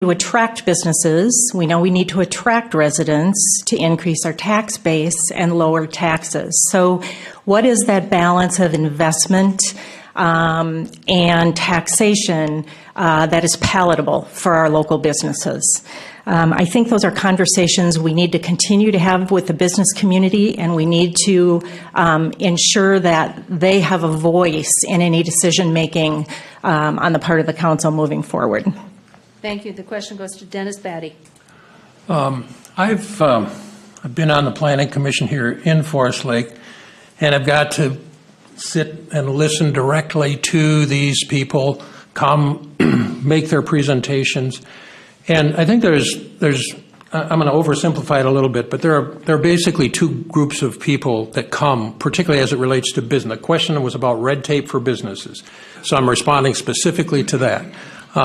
to attract businesses. We know we need to attract residents to increase our tax base and lower taxes. So what is that balance of investment and taxation that is palatable for our local businesses? I think those are conversations we need to continue to have with the business community, and we need to ensure that they have a voice in any decision-making on the part of the council moving forward. Thank you. The question goes to Dennis Batty. I've been on the Planning Commission here in Forest Lake, and I've got to sit and listen directly to these people come make their presentations. And I think there's I'm going to oversimplify it a little bit, but there are basically two groups of people that come, particularly as it relates to business. The question was about red tape for businesses, so I'm responding specifically to that.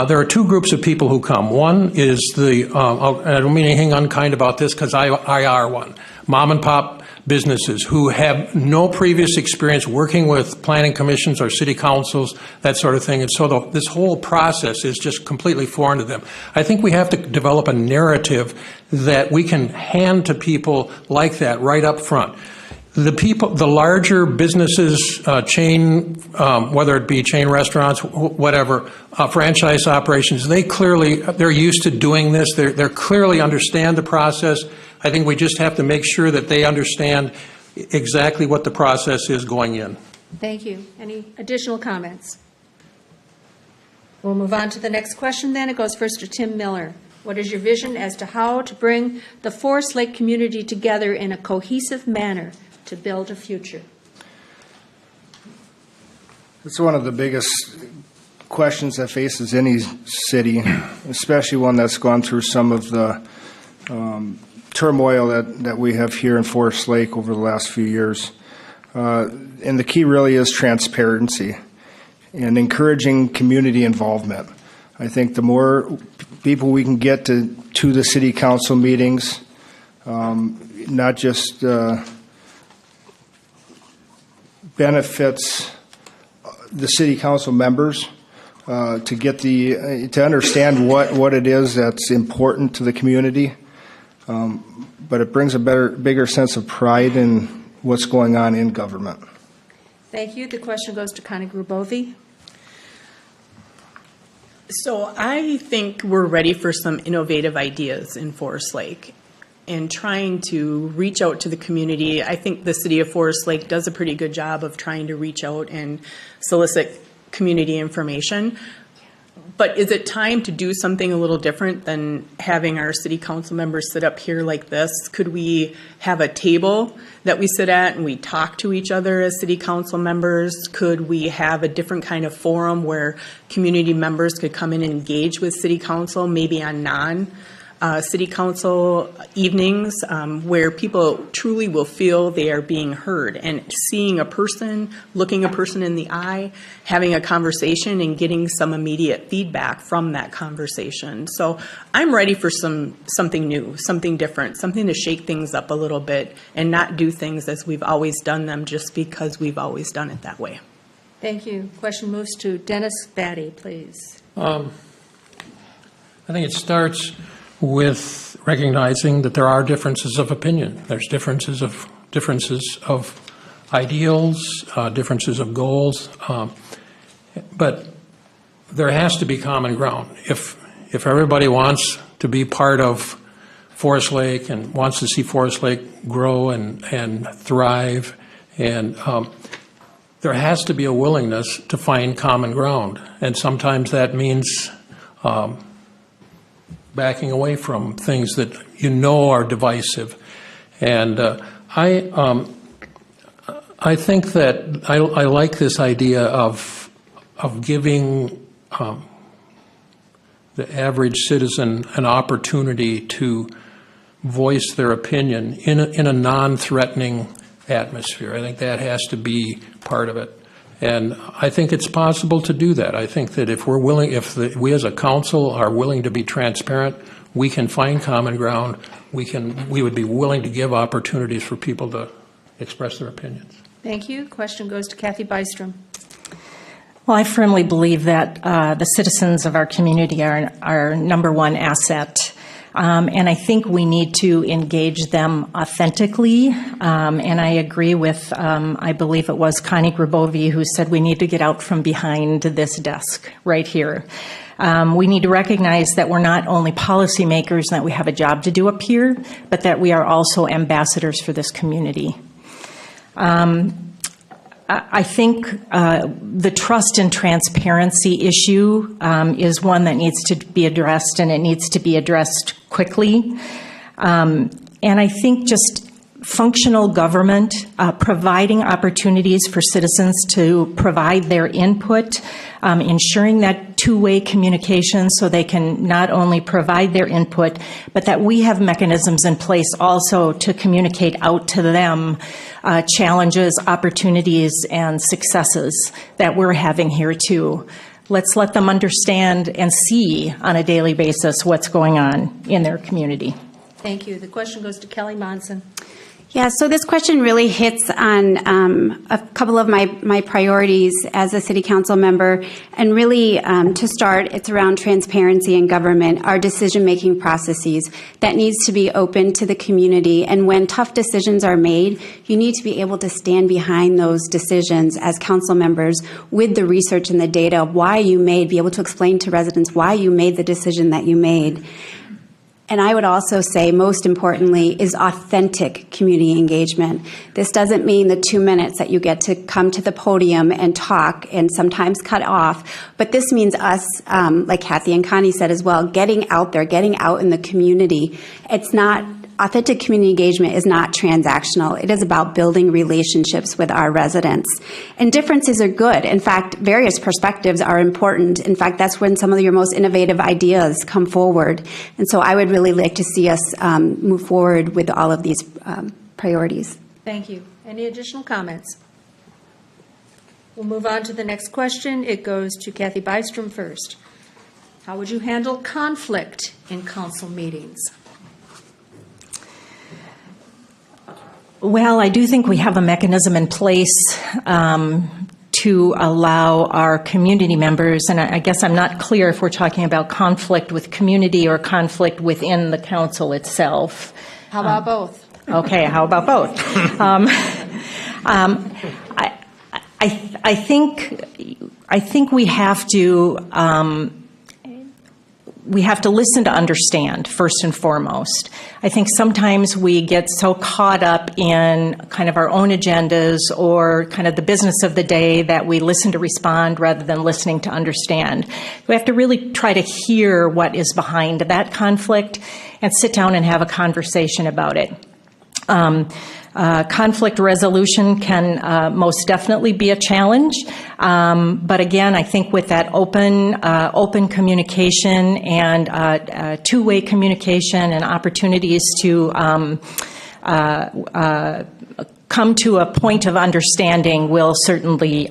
There are two groups of people who come. One is the, I don't mean anything unkind about this because I are one, mom and pop businesses who have no previous experience working with planning commissions or city councils, that sort of thing. And so this whole process is just completely foreign to them. I think we have to develop a narrative that we can hand to people like that right up front. The larger businesses, whether it be chain restaurants, whatever, franchise operations, they're used to doing this. They clearly understand the process. I think we just have to make sure that they understand exactly what the process is going in. Thank you. Any additional comments? We'll move on to the next question then. It goes first to Tim Miller. What is your vision as to how to bring the Forest Lake community together in a cohesive manner to build a future? It's one of the biggest questions that faces any city, especially one that's gone through some of the turmoil that we have here in Forest Lake over the last few years. And the key really is transparency and encouraging community involvement. I think the more people we can get to the city council meetings, not just benefits the city council members to understand what it is that's important to the community, but it brings a bigger sense of pride in what's going on in government. Thank you. The question goes to Connie Grubovi. So I think we're ready for some innovative ideas in Forest Lake and trying to reach out to the community. I think the city of Forest Lake does a pretty good job of trying to reach out and solicit community information. But is it time to do something a little different than having our city council members sit up here like this? Could we have a table that we sit at and we talk to each other as city council members? Could we have a different kind of forum where community members could come in and engage with city council, maybe on city council evenings, where people truly will feel they are being heard, and seeing a person, looking a person in the eye, having a conversation and getting some immediate feedback from that conversation. So I'm ready for something new, something different, something to shake things up a little bit and not do things as we've always done them just because we've always done it that way. Thank you. Question moves to Dennis Batty, please. I think it starts with recognizing that there are differences of opinion. There's differences of ideals, differences of goals, but there has to be common ground. If everybody wants to be part of Forest Lake and wants to see Forest Lake grow and thrive, and there has to be a willingness to find common ground, and sometimes that means backing away from things that you know are divisive. And I think that I like this idea of giving the average citizen an opportunity to voice their opinion in a non-threatening atmosphere. I think that has to be part of it. And I think it's possible to do that. I think that if we're willing, we as a council are willing to be transparent, we can find common ground. We would be willing to give opportunities for people to express their opinions. Thank you. Question goes to Kathy Bystrom. Well, I firmly believe that the citizens of our community are our number one asset. And I think we need to engage them authentically. And I agree with, I believe it was Connie Grabovi who said we need to get out from behind this desk right here. We need to recognize that we're not only policymakers and that we have a job to do up here, but that we are also ambassadors for this community. I think the trust and transparency issue is one that needs to be addressed, and it needs to be addressed quickly. And I think just functional government, providing opportunities for citizens to provide their input, ensuring that two-way communication so they can not only provide their input, but that we have mechanisms in place also to communicate out to them challenges, opportunities, and successes that we're having here too. Let's let them understand and see on a daily basis what's going on in their community. Thank you. The question goes to Kelly Monson. Yeah, so this question really hits on a couple of my priorities as a city council member. And really, to start, it's around transparency in government, our decision-making processes that needs to be open to the community. And when tough decisions are made, you need to be able to stand behind those decisions as council members with the research and the data of why you be able to explain to residents why you made the decision that you made. And I would also say, most importantly, is authentic community engagement. This doesn't mean the 2 minutes that you get to come to the podium and talk and sometimes cut off, but this means us, like Kathy and Connie said as well, getting out there, getting out in the community. It's not, authentic community engagement is not transactional. It is about building relationships with our residents. And differences are good. In fact, various perspectives are important. In fact, that's when some of your most innovative ideas come forward. And so I would really like to see us move forward with all of these priorities. Thank you. Any additional comments? We'll move on to the next question. It goes to Kathy Bystrom first. How would you handle conflict in council meetings? Well, I do think we have a mechanism in place to allow our community members, and I guess I'm not clear if we're talking about conflict with community or conflict within the council itself. How about both? Okay, how about both? I think we have to listen to understand, first and foremost. I think sometimes we get so caught up in kind of our own agendas or kind of the business of the day that we listen to respond rather than listening to understand. We have to really try to hear what is behind that conflict and sit down and have a conversation about it. Conflict resolution can most definitely be a challenge, but again, I think with that open communication and two-way communication and opportunities to come to a point of understanding will certainly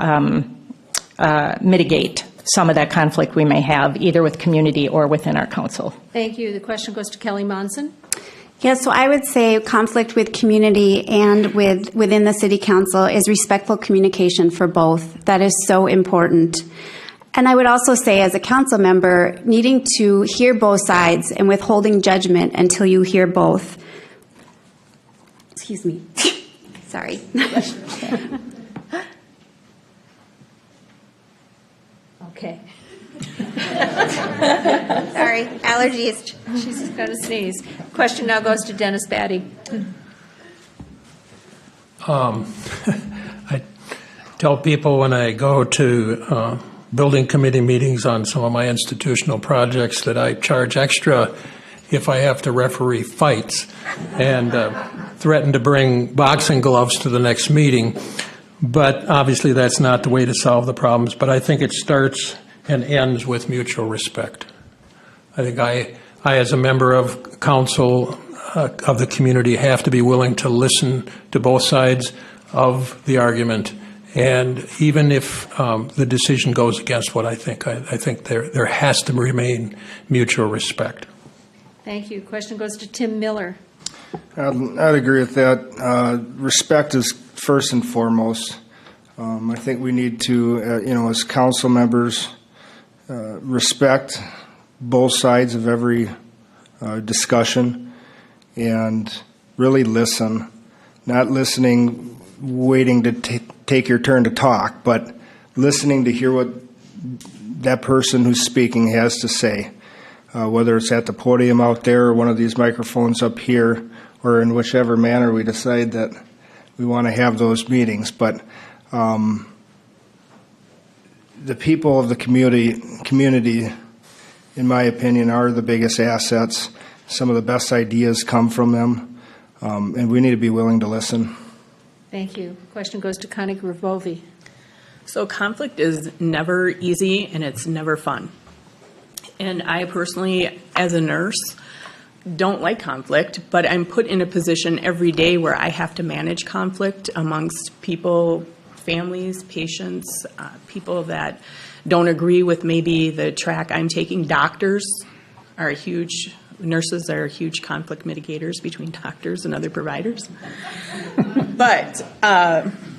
mitigate some of that conflict we may have, either with community or within our council. Thank you. The question goes to Kelly Monson. Yeah, so I would say conflict with community and within the city council is respectful communication for both. That is so important. And I would also say, as a council member, needing to hear both sides and withholding judgment until you hear both. Excuse me. Sorry. Okay. Sorry, allergies. She's got to sneeze. Question now goes to Dennis Batty. I tell people when I go to building committee meetings on some of my institutional projects that I charge extra if I have to referee fights and threaten to bring boxing gloves to the next meeting. But obviously that's not the way to solve the problems. But I think it starts and ends with mutual respect. I think I as a member of council of the community have to be willing to listen to both sides of the argument. And even if the decision goes against what I think there has to remain mutual respect. Thank you. Question goes to Tim Miller. I'd agree with that. Respect is first and foremost. I think we need to, as council members, respect both sides of every discussion and really listen, not listening, waiting to take your turn to talk, but listening to hear what that person who's speaking has to say, whether it's at the podium out there or one of these microphones up here, or in whichever manner we decide that we want to have those meetings. But the people of the community, in my opinion, are the biggest assets. Some of the best ideas come from them, and we need to be willing to listen. Thank you. Question goes to Connie Gravovi. So conflict is never easy and it's never fun. And I personally, as a nurse, don't like conflict, but I'm put in a position every day where I have to manage conflict amongst people, families, patients, people that don't agree with maybe the track I'm taking. Doctors are nurses are huge conflict mitigators between doctors and other providers. But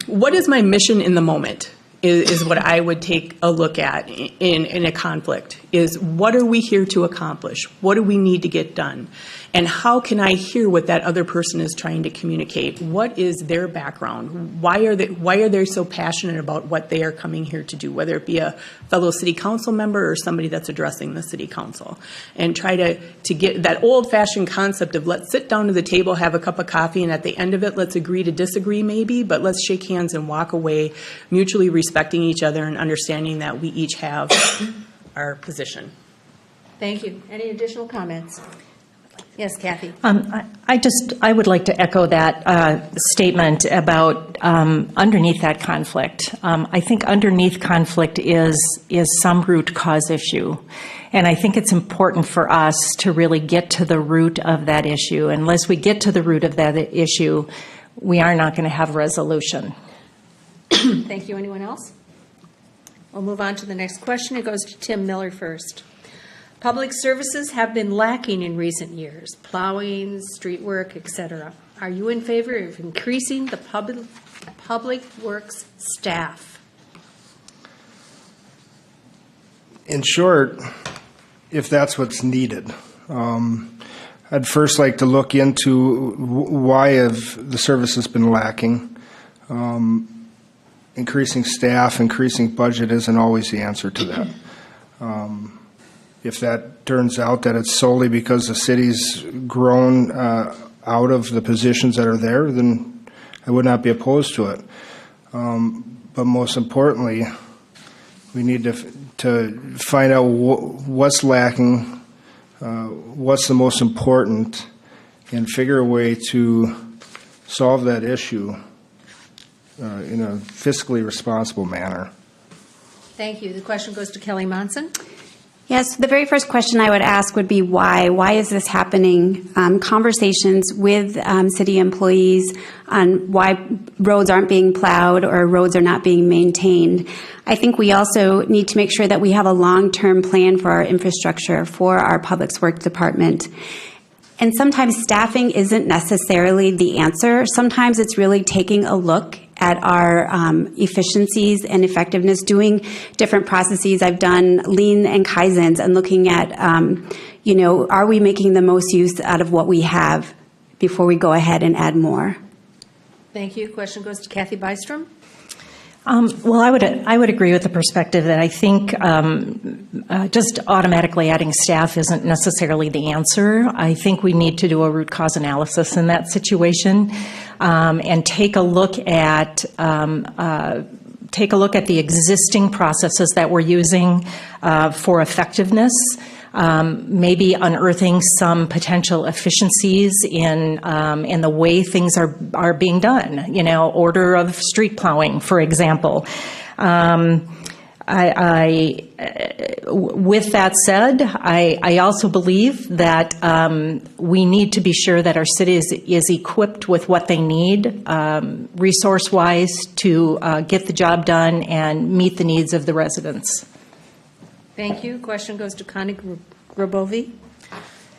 what is my mission in the moment is what I would take a look at in a conflict, is what are we here to accomplish? What do we need to get done? And how can I hear what that other person is trying to communicate? What is their background? Why are they so passionate about what they are coming here to do, whether it be a fellow city council member or somebody that's addressing the city council? And try to get that old-fashioned concept of let's sit down to the table, have a cup of coffee, and at the end of it, let's agree to disagree maybe, but let's shake hands and walk away mutually respecting each other and understanding that we each have our position. Thank you. Any additional comments? Yes, Kathy. I would like to echo that statement about underneath that conflict. I think underneath conflict is some root cause issue. And I think it's important for us to really get to the root of that issue. Unless we get to the root of that issue, we are not going to have resolution. Thank you. Anyone else? We'll move on to the next question. It goes to Tim Miller first. Public services have been lacking in recent years, plowing, street work, etc. Are you in favor of increasing the public works staff? In short, if that's what's needed, I'd first like to look into why have the services been lacking. Increasing staff, increasing budget isn't always the answer to that. If that turns out that it's solely because the city's grown out of the positions that are there, then I would not be opposed to it. But most importantly, we need to find out what's lacking, what's the most important, and figure a way to solve that issue in a fiscally responsible manner. Thank you. The question goes to Kelly Monson. Yes, the very first question I would ask would be why. Why is this happening? Conversations with city employees on why roads aren't being plowed or roads are not being maintained. I think we also need to make sure that we have a long-term plan for our infrastructure, for our public works department. And sometimes staffing isn't necessarily the answer. Sometimes it's really taking a look at our efficiencies and effectiveness, doing different processes. I've done lean and kaizens and looking at, are we making the most use out of what we have before we go ahead and add more? Thank you. Question goes to Kathy Bystrom. Well, I would agree with the perspective that I think just automatically adding staff isn't necessarily the answer. I think we need to do a root cause analysis in that situation and take a look at the existing processes that we're using for effectiveness. Maybe unearthing some potential efficiencies in the way things are being done. Order of street plowing, for example. With that said, I also believe that we need to be sure that our city is equipped with what they need, resource-wise, to get the job done and meet the needs of the residents. Thank you. Question goes to Connie Gravovi.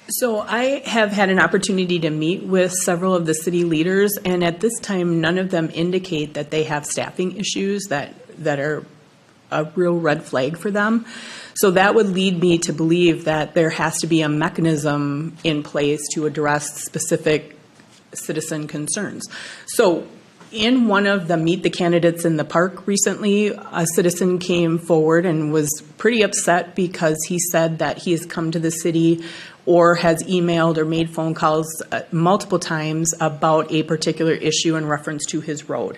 So I have had an opportunity to meet with several of the city leaders, and at this time, none of them indicate that they have staffing issues that are a real red flag for them. So that would lead me to believe that there has to be a mechanism in place to address specific citizen concerns. So in one of the Meet the Candidates in the Park recently, a citizen came forward and was pretty upset because he said that he has come to the city or has emailed or made phone calls multiple times about a particular issue in reference to his road.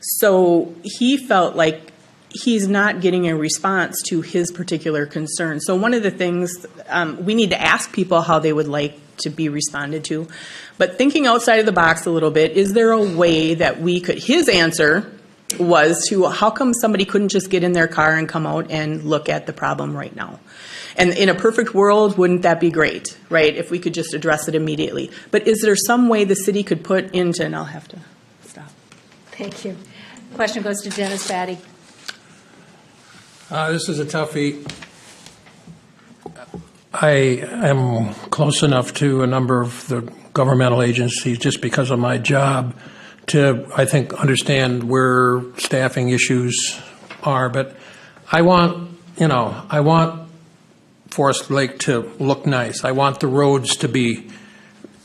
So he felt like he's not getting a response to his particular concern. So one of the things, we need to ask people how they would like to be responded to. But thinking outside of the box a little bit, is there a way that we could, his answer was to, how come somebody couldn't just get in their car and come out and look at the problem right now? And in a perfect world, wouldn't that be great, right, if we could just address it immediately? But is there some way the city could put into, and I'll have to stop. Thank you. Question goes to Dennis Batty. This is a toughie. I am close enough to a number of the governmental agencies just because of my job to, I think, understand where staffing issues are. But I want Forest Lake to look nice. I want the roads to be,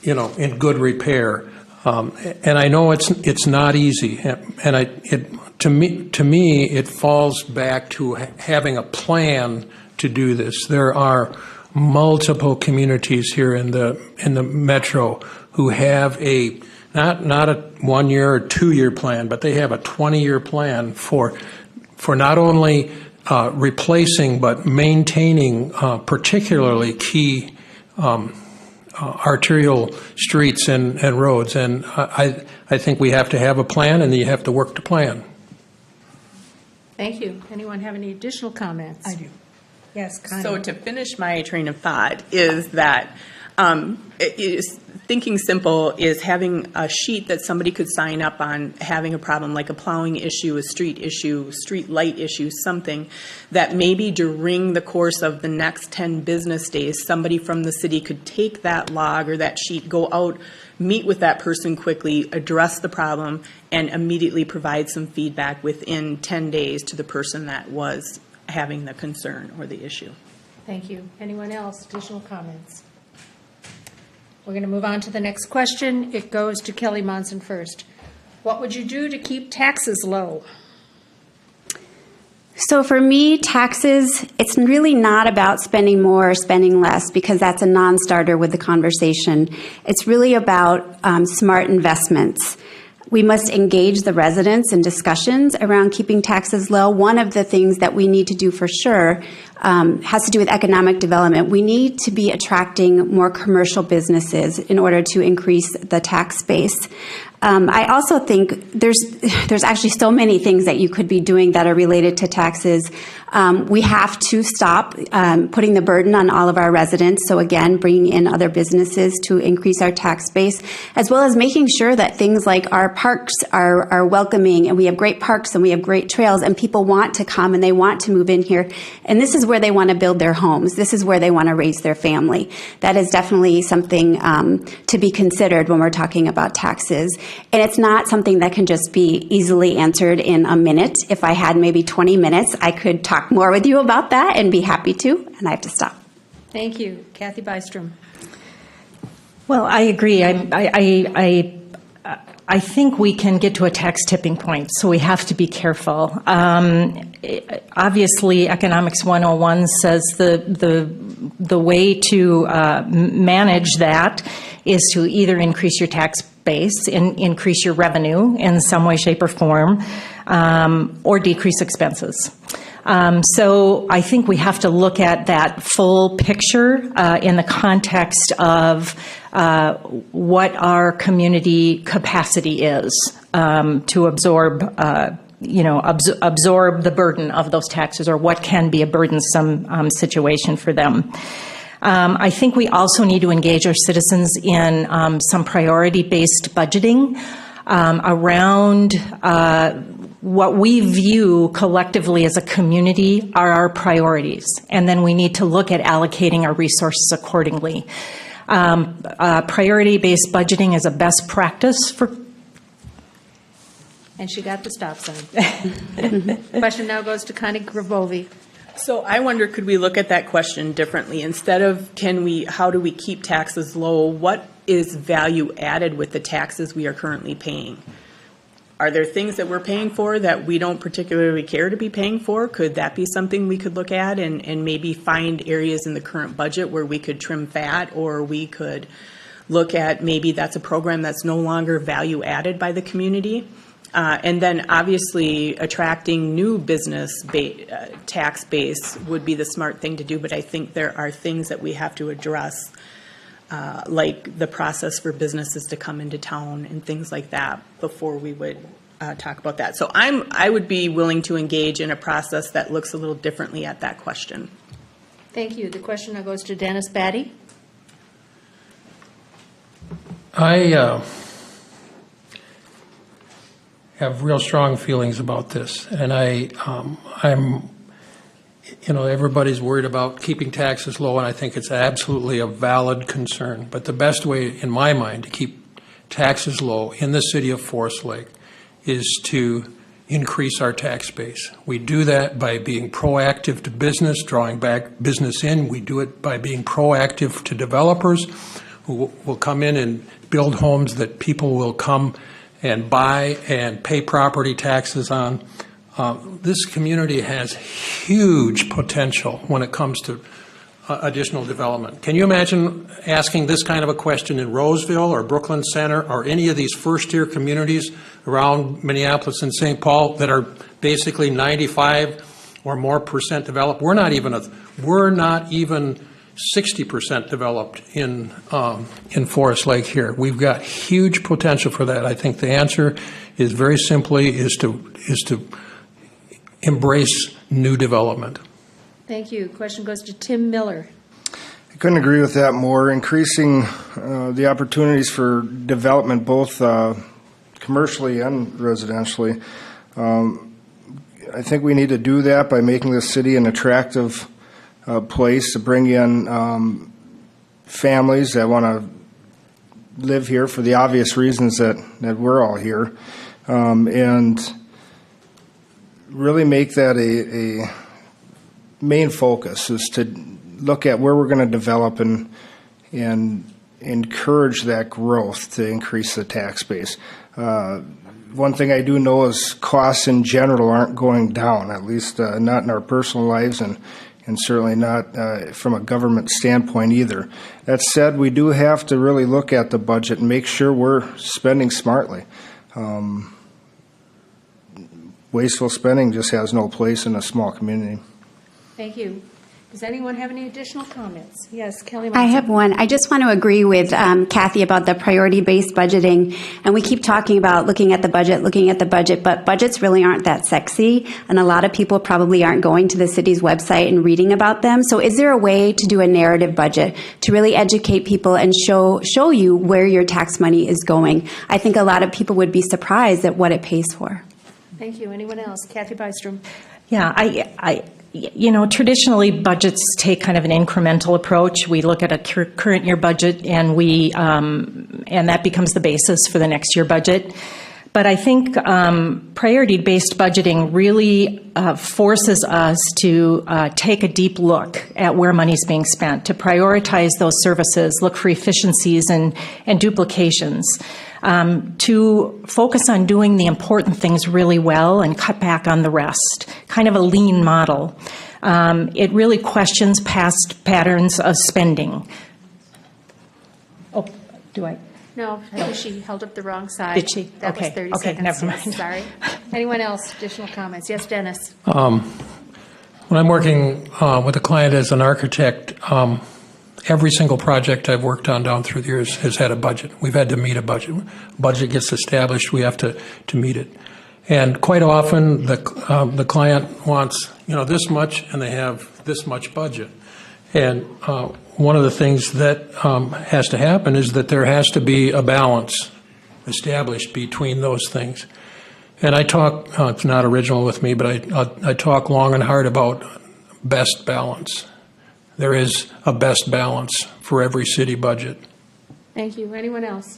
in good repair. And I know it's not easy. And to me, it falls back to having a plan to do this. There are multiple communities here in the metro who have a not a 1 year or 2 year plan, but they have a 20-year plan for not only replacing but maintaining particularly key arterial streets and roads. And I think we have to have a plan, and you have to work to plan. Thank you. Anyone have any additional comments? I do. Yes, Connie. So to finish my train of thought is that thinking simple is having a sheet that somebody could sign up on having a problem like a plowing issue, a street issue, street light issue, something that maybe during the course of the next 10 business days, somebody from the city could take that log or that sheet, go out, meet with that person quickly, address the problem, and immediately provide some feedback within 10 days to the person that was having the concern or the issue. Thank you. Anyone else? Additional comments? We're going to move on to the next question. It goes to Kelly Monson first. What would you do to keep taxes low? So for me, taxes, it's really not about spending more or spending less, because that's a non-starter with the conversation. It's really about smart investments. We must engage the residents in discussions around keeping taxes low. One of the things that we need to do for sure has to do with economic development. We need to be attracting more commercial businesses in order to increase the tax base. I also think there's actually so many things that you could be doing that are related to taxes. We have to stop putting the burden on all of our residents. So again, bringing in other businesses to increase our tax base, as well as making sure that things like our parks are welcoming, and we have great parks and we have great trails, and people want to come and they want to move in here. And this is where they want to build their homes. This is where they want to raise their family. That is definitely something to be considered when we're talking about taxes. And it's not something that can just be easily answered in a minute. If I had maybe 20 minutes, I could talk more with you about that and be happy to, and I have to stop. Thank you. Kathy Bystrom. Well, I agree. I think we can get to a tax tipping point, so we have to be careful. Obviously, Economics 101 says the way to manage that is to either increase your tax base and increase your revenue in some way, shape, or form, or decrease expenses. So I think we have to look at that full picture in the context of what our community capacity is to absorb the burden of those taxes, or what can be a burdensome situation for them. I think we also need to engage our citizens in some priority-based budgeting around what we view collectively as a community are our priorities, and then we need to look at allocating our resources accordingly. priority-based budgeting is a best practice for. And she got the stop sign. Question now goes to Connie Gravovi. So I wonder, could we look at that question differently? Instead of how do we keep taxes low, what is value added with the taxes we are currently paying? Are there things that we're paying for that we don't particularly care to be paying for? Could that be something we could look at and maybe find areas in the current budget where we could trim fat, or we could look at maybe that's a program that's no longer value added by the community? And then obviously attracting new business tax base would be the smart thing to do, but I think there are things that we have to address, like the process for businesses to come into town and things like that before we would talk about that. So I would be willing to engage in a process that looks a little differently at that question. Thank you. The question now goes to Dennis Batty. I have real strong feelings about this, and I'm, everybody's worried about keeping taxes low, and I think it's absolutely a valid concern. But the best way, in my mind, to keep taxes low in the city of Forest Lake is to increase our tax base. We do that by being proactive to business, drawing back business in. We do it by being proactive to developers who will come in and build homes that people will come and buy and pay property taxes on. This community has huge potential when it comes to additional development. Can you imagine asking this kind of a question in Roseville or Brooklyn Center or any of these first-tier communities around Minneapolis and St. Paul that are basically 95 or more percent developed? We're not even 60% developed in Forest Lake here. We've got huge potential for that. I think the answer is very simply is to embrace new development. Thank you. Question goes to Tim Miller. I couldn't agree with that more. Increasing the opportunities for development, both commercially and residentially. I think we need to do that by making the city an attractive place to bring in families that want to live here for the obvious reasons that we're all here, and really make that a main focus, is to look at where we're going to develop and encourage that growth to increase the tax base. One thing I do know is costs in general aren't going down, at least not in our personal lives, and certainly not from a government standpoint either. That said, we do have to really look at the budget and make sure we're spending smartly. Wasteful spending just has no place in a small community. Thank you. Does anyone have any additional comments? Yes, Kelly. I have one. I just want to agree with Kathy about the priority-based budgeting. And we keep talking about looking at the budget, but budgets really aren't that sexy. And a lot of people probably aren't going to the city's website and reading about them. So is there a way to do a narrative budget to really educate people and show you where your tax money is going? I think a lot of people would be surprised at what it pays for. Thank you. Anyone else? Kathy Bystrom. Yeah, traditionally budgets take kind of an incremental approach. We look at a current year budget and and that becomes the basis for the next year budget. But I think priority-based budgeting really forces us to take a deep look at where money's being spent, to prioritize those services, look for efficiencies and duplications, to focus on doing the important things really well and cut back on the rest, kind of a lean model. It really questions past patterns of spending. Oh, do I? No, I think she held up the wrong side. Did she? That was Okay. 30 Okay, seconds. never Yes, mind. Sorry. Anyone else? Additional comments? Yes, Dennis. When I'm working with a client as an architect, every single project I've worked on down through the years has had a budget. We've had to meet a budget. Budget gets established, we have to meet it. And quite often, the client wants, this much, and they have this much budget. And one of the things that has to happen is that there has to be a balance established between those things. And I talk, it's not original with me, but I talk long and hard about best balance. There is a best balance for every city budget. Thank you. Anyone else?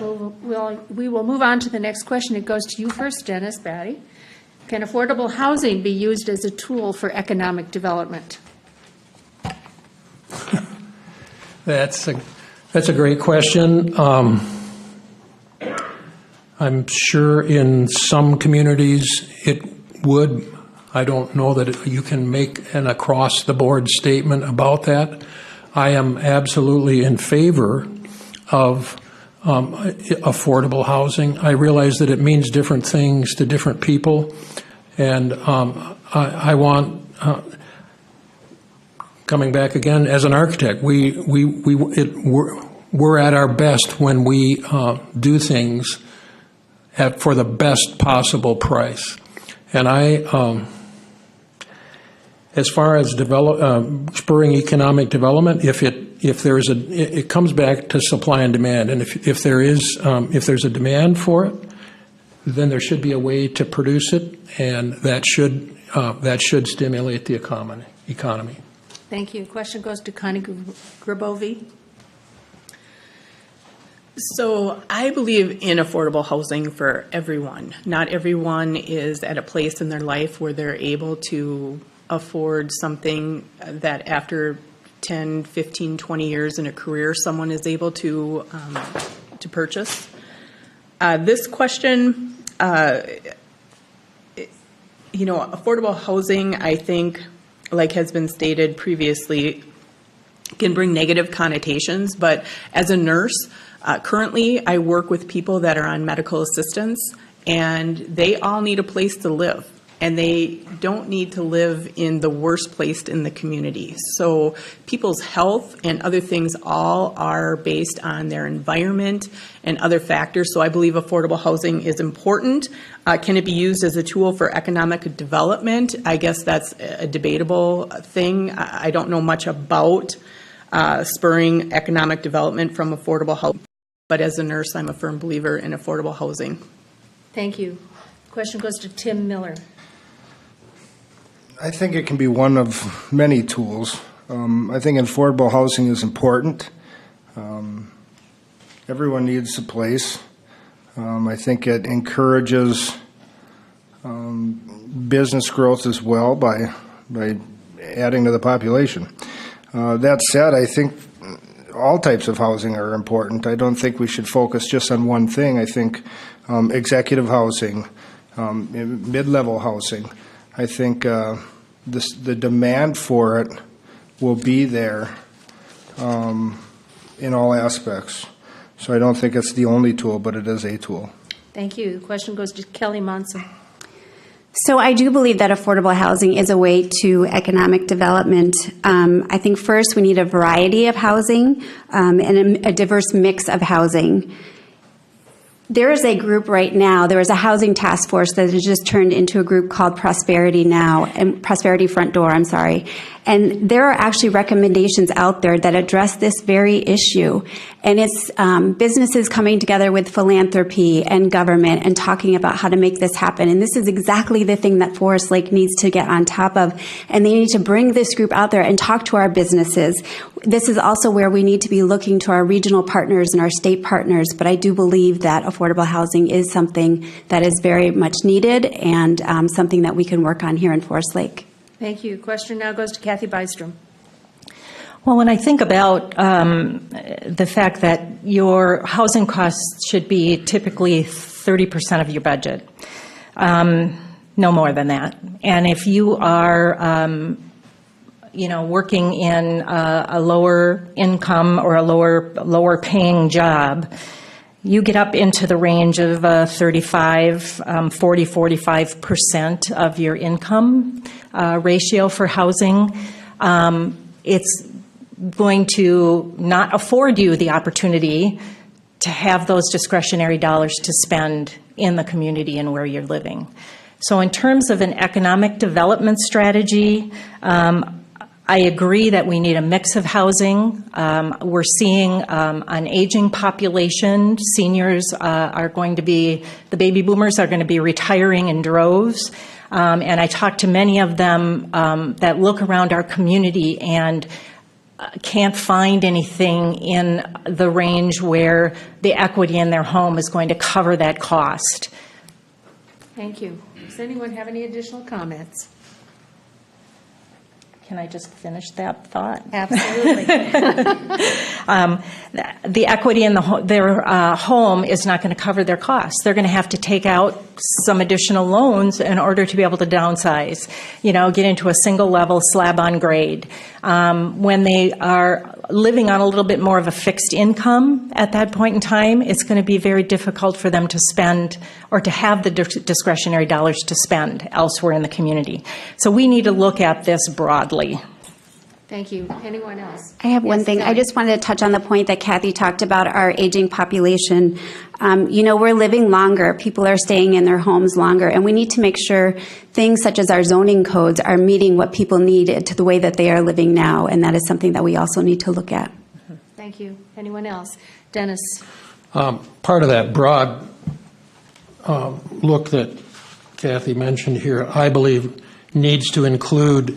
We will move on to the next question. It goes to you first, Dennis Batty. Can affordable housing be used as a tool for economic development? That's a great question. I'm sure in some communities it would. I don't know that you can make an across-the-board statement about that. I am absolutely in favor of affordable housing. I realize that it means different things to different people, and I want, coming back again, as an architect, we're at our best when we do things for the best possible price. And as far as spurring economic development, it comes back to supply and demand, and if there's a demand for it, then there should be a way to produce it, and that should stimulate the economy. Thank you. Question goes to Connie Grabovi. So I believe in affordable housing for everyone. Not everyone is at a place in their life where they're able to afford something that after 10, 15, 20 years in a career, someone is able to purchase. This question, affordable housing, I think, like has been stated previously, can bring negative connotations. But as a nurse, currently I work with people that are on medical assistance, and they all need a place to live. And they don't need to live in the worst place in the community. So people's health and other things all are based on their environment and other factors. So I believe affordable housing is important. Can it be used as a tool for economic development? I guess that's a debatable thing. I don't know much about spurring economic development from affordable housing. But as a nurse, I'm a firm believer in affordable housing. Thank you. Question goes to Tim Miller. I think it can be one of many tools. I think affordable housing is important. Everyone needs a place. I think it encourages business growth as well by adding to the population. That said, I think all types of housing are important. I don't think we should focus just on one thing. I think executive housing, mid-level housing, I think the demand for it will be there in all aspects. So I don't think it's the only tool, but it is a tool. Thank you. The question goes to Kelly Monson. So I do believe that affordable housing is a way to economic development. I think first we need a variety of housing and a diverse mix of housing. There is a group right now, there is a housing task force that has just turned into a group called Prosperity Now, and Prosperity Front Door, I'm sorry. And there are actually recommendations out there that address this very issue. And it's businesses coming together with philanthropy and government and talking about how to make this happen. And this is exactly the thing that Forest Lake needs to get on top of. And they need to bring this group out there and talk to our businesses. This is also where we need to be looking to our regional partners and our state partners. But I do believe that affordable housing is something that is very much needed and something that we can work on here in Forest Lake. Thank you. Question now goes to Kathy Bystrom. Well, when I think about the fact that your housing costs should be typically 30% of your budget, no more than that. And if you are, working in a lower income or a lower paying job, you get up into the range of 45% of your income ratio for housing. It's going to not afford you the opportunity to have those discretionary dollars to spend in the community and where you're living. So in terms of an economic development strategy, I agree that we need a mix of housing. We're seeing an aging population. Seniors are going to be, the baby boomers are going to be retiring in droves. And I talked to many of them that look around our community, and can't find anything in the range where the equity in their home is going to cover that cost. Thank you. Does anyone have any additional comments? Can I just finish that thought? Absolutely. The equity in their home is not going to cover their costs. They're going to have to take out some additional loans in order to be able to downsize, get into a single level slab on grade. When they are living on a little bit more of a fixed income at that point in time, it's going to be very difficult for them to spend or to have the discretionary dollars to spend elsewhere in the community. So we need to look at this broadly. Thank you. Anyone else? I have one Yes, thing. Sally. I just wanted to touch on the point that Kathy talked about our aging population. We're living longer. People are staying in their homes longer, and we need to make sure things such as our zoning codes are meeting what people need to the way that they are living now, and that is something that we also need to look at. Thank you. Anyone else? Dennis? Part of that broad look that Kathy mentioned here, I believe, needs to include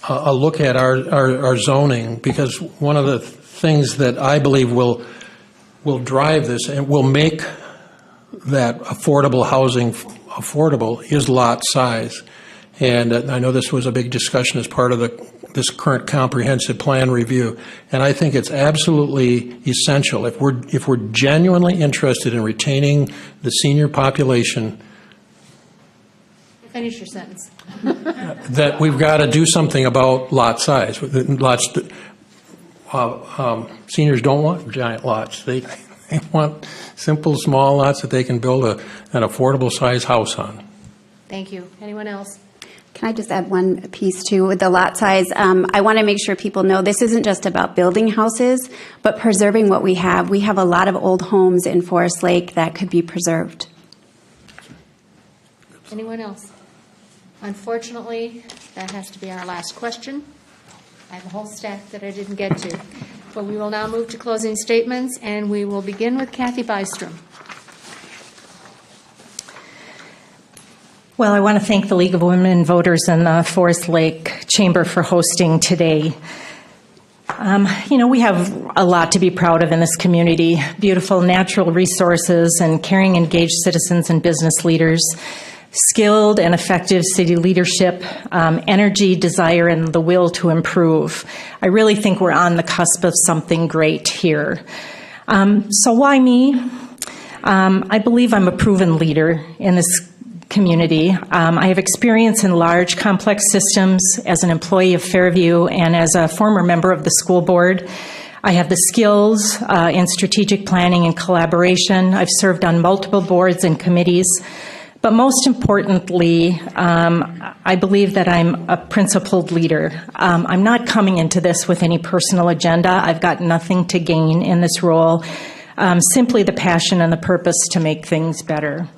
a look at our zoning, because one of the things that I believe will drive this and will make that affordable housing affordable is lot size. And I know this was a big discussion as part of this current comprehensive plan review, and I think it's absolutely essential if we're genuinely interested in retaining the senior population, Finish your sentence. that we've got to do something about lot size. Seniors don't want giant lots. They want simple, small lots that they can build an affordable size house on. Thank you. Anyone else? Can I just add one piece too with the lot size? I want to make sure people know this isn't just about building houses, but preserving what we have. We have a lot of old homes in Forest Lake that could be preserved. Anyone else? Unfortunately, that has to be our last question. I have a whole stack that I didn't get to. But we will now move to closing statements, and we will begin with Kathy Bystrom. Well, I want to thank the League of Women Voters and the Forest Lake Chamber for hosting today. We have a lot to be proud of in this community: beautiful natural resources and caring, engaged citizens and business leaders, skilled and effective city leadership, energy, desire, and the will to improve. I really think we're on the cusp of something great here. So why me? I believe I'm a proven leader in this community. I have experience in large, complex systems as an employee of Fairview and as a former member of the school board. I have the skills in strategic planning and collaboration. I've served on multiple boards and committees. But most importantly, I believe that I'm a principled leader. I'm not coming into this with any personal agenda. I've got nothing to gain in this role, simply the passion and the purpose to make things better.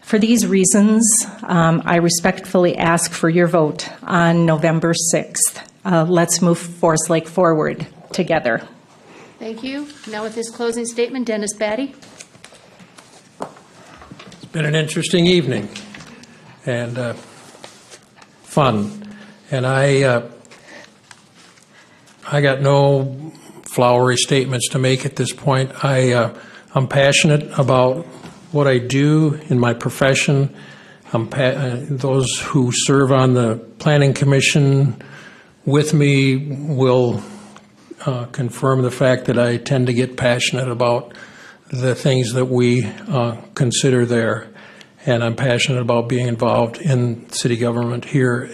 For these reasons, I respectfully ask for your vote on November 6th. Let's move Forest Lake forward together. Thank you. Now with this closing statement, Dennis Batty. It's been an interesting evening and fun. And I got no flowery statements to make at this point. I'm passionate about what I do in my profession. Those who serve on the Planning Commission with me will confirm the fact that I tend to get passionate about the things that we consider there. And I'm passionate about being involved in city government here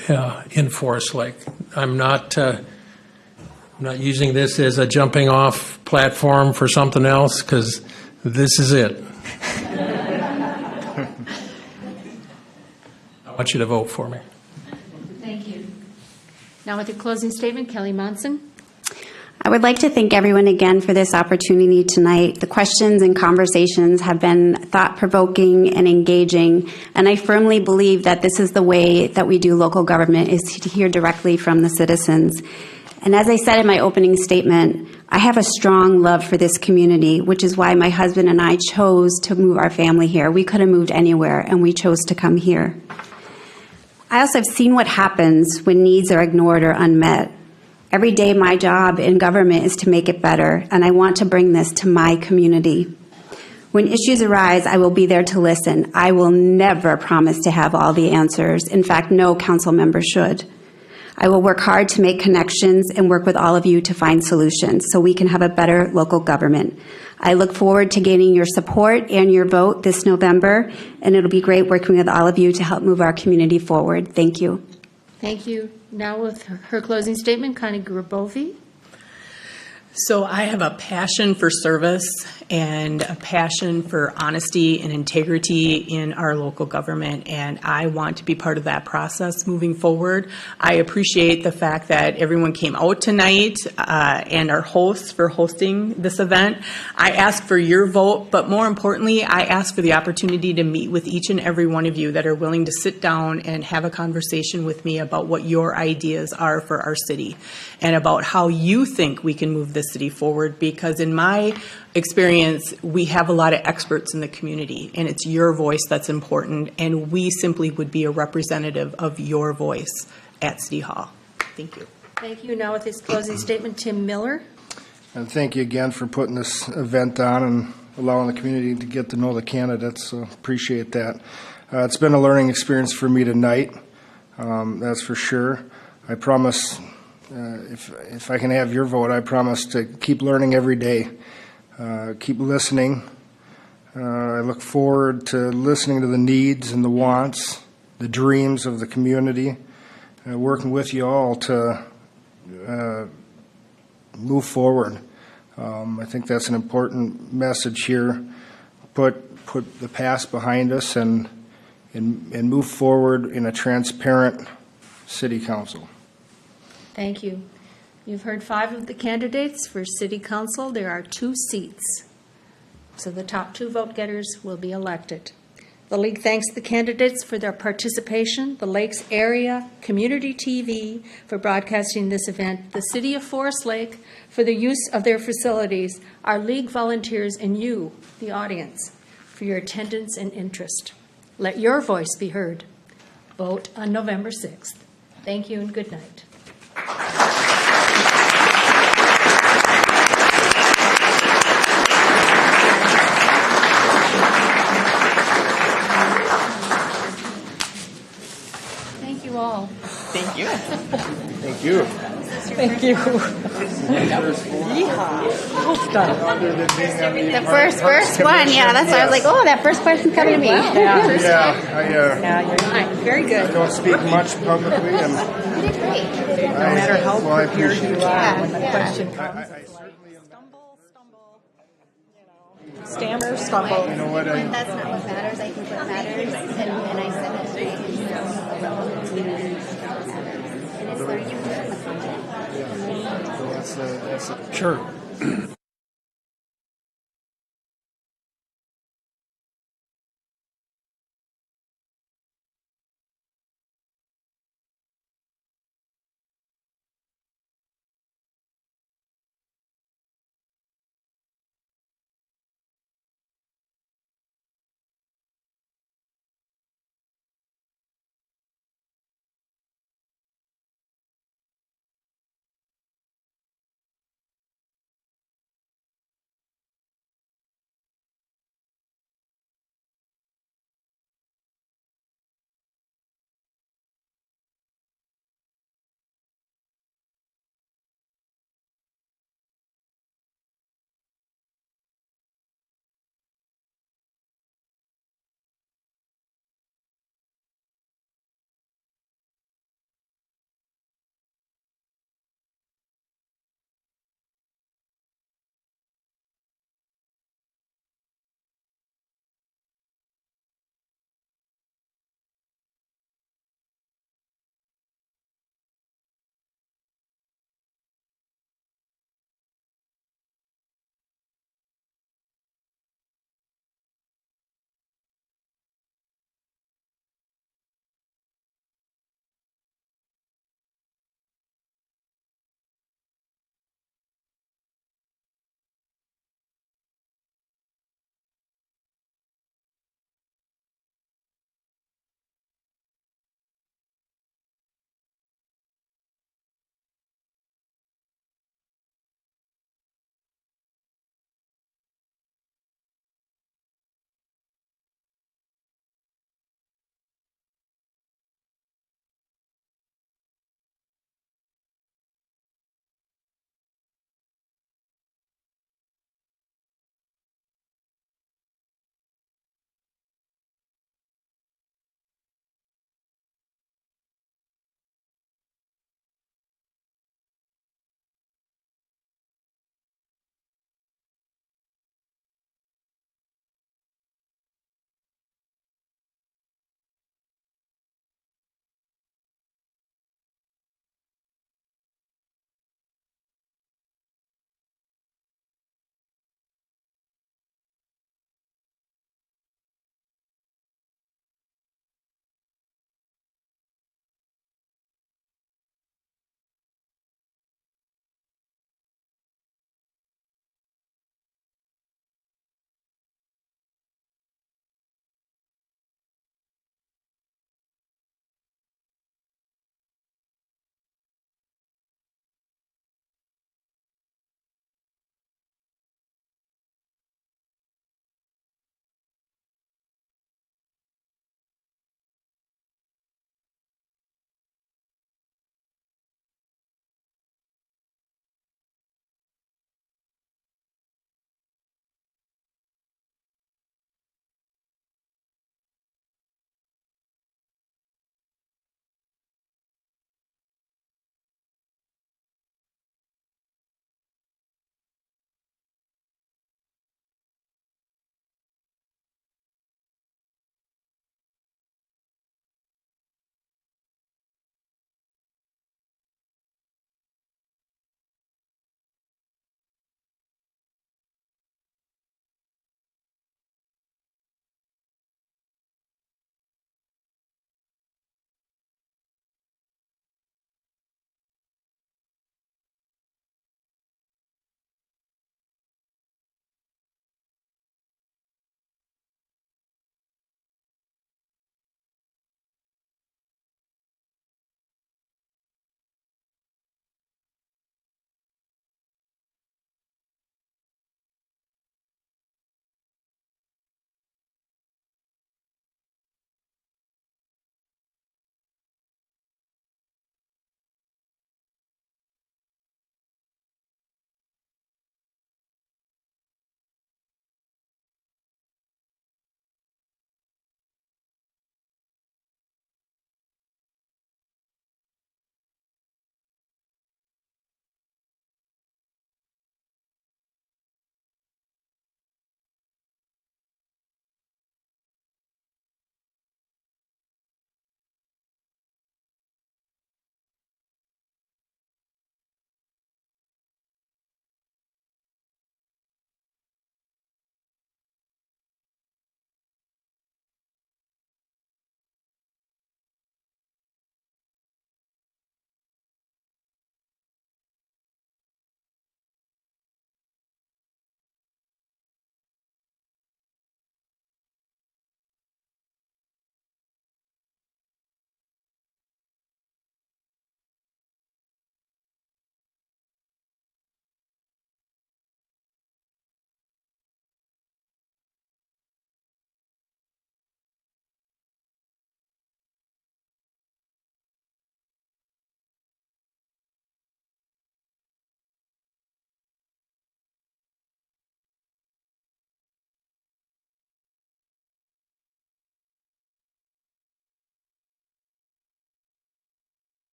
in Forest Lake. I'm not using this as a jumping off platform for something else, because this is it. I want you to vote for me. Thank you. Now with the closing statement, Kelly Monson. I would like to thank everyone again for this opportunity tonight. The questions and conversations have been thought-provoking and engaging, and I firmly believe that this is the way that we do local government, is to hear directly from the citizens. And as I said in my opening statement, I have a strong love for this community, which is why my husband and I chose to move our family here. We could have moved anywhere, and we chose to come here. I also have seen what happens when needs are ignored or unmet. Every day, my job in government is to make it better, and I want to bring this to my community. When issues arise, I will be there to listen. I will never promise to have all the answers. In fact, no council member should. I will work hard to make connections and work with all of you to find solutions so we can have a better local government. I look forward to gaining your support and your vote this November, and it'll be great working with all of you to help move our community forward. Thank you. Thank you. Now with her closing statement, Connie Grabovi. So I have a passion for service and a passion for honesty and integrity in our local government, and I want to be part of that process moving forward. I appreciate the fact that everyone came out tonight and our hosts for hosting this event. I ask for your vote, but more importantly, I ask for the opportunity to meet with each and every one of you that are willing to sit down and have a conversation with me about what your ideas are for our city and about how you think we can move this city forward, because in my experience, we have a lot of experts in the community, and it's your voice that's important, and we simply would be a representative of your voice at City Hall. Thank you. Thank you. Now with his closing statement, Tim Miller. And thank you again for putting this event on and allowing the community to get to know the candidates, so appreciate that. It's been a learning experience for me tonight, that's for sure. I promise, if I can have your vote, I promise to keep learning every day, keep listening. I look forward to listening to the needs and the wants, the dreams of the community, working with you all to move forward. I think that's an important message here. Put the past behind us and move forward in a transparent city council. Thank you. You've heard 5 of the candidates for City Council. There are 2 seats. So the top 2 vote getters will be elected. The League thanks the candidates for their participation, the Lakes Area Community TV for broadcasting this event, the City of Forest Lake for the use of their facilities, our League volunteers, and you, the audience, for your attendance and interest. Let your voice be heard. Vote on November 6th. Thank you and good night. Thank you all. Thank you. Thank you. Thank you. The first one, yeah, that's why I was like, oh, that first question coming to me. Very I good. don't speak much publicly, and No matter how prepared you are, when the Yeah. question comes, it's like stammer, stumble. you know what, That's not what matters. I think what matters, and I said that today, and it's learning to learn the content. Sure.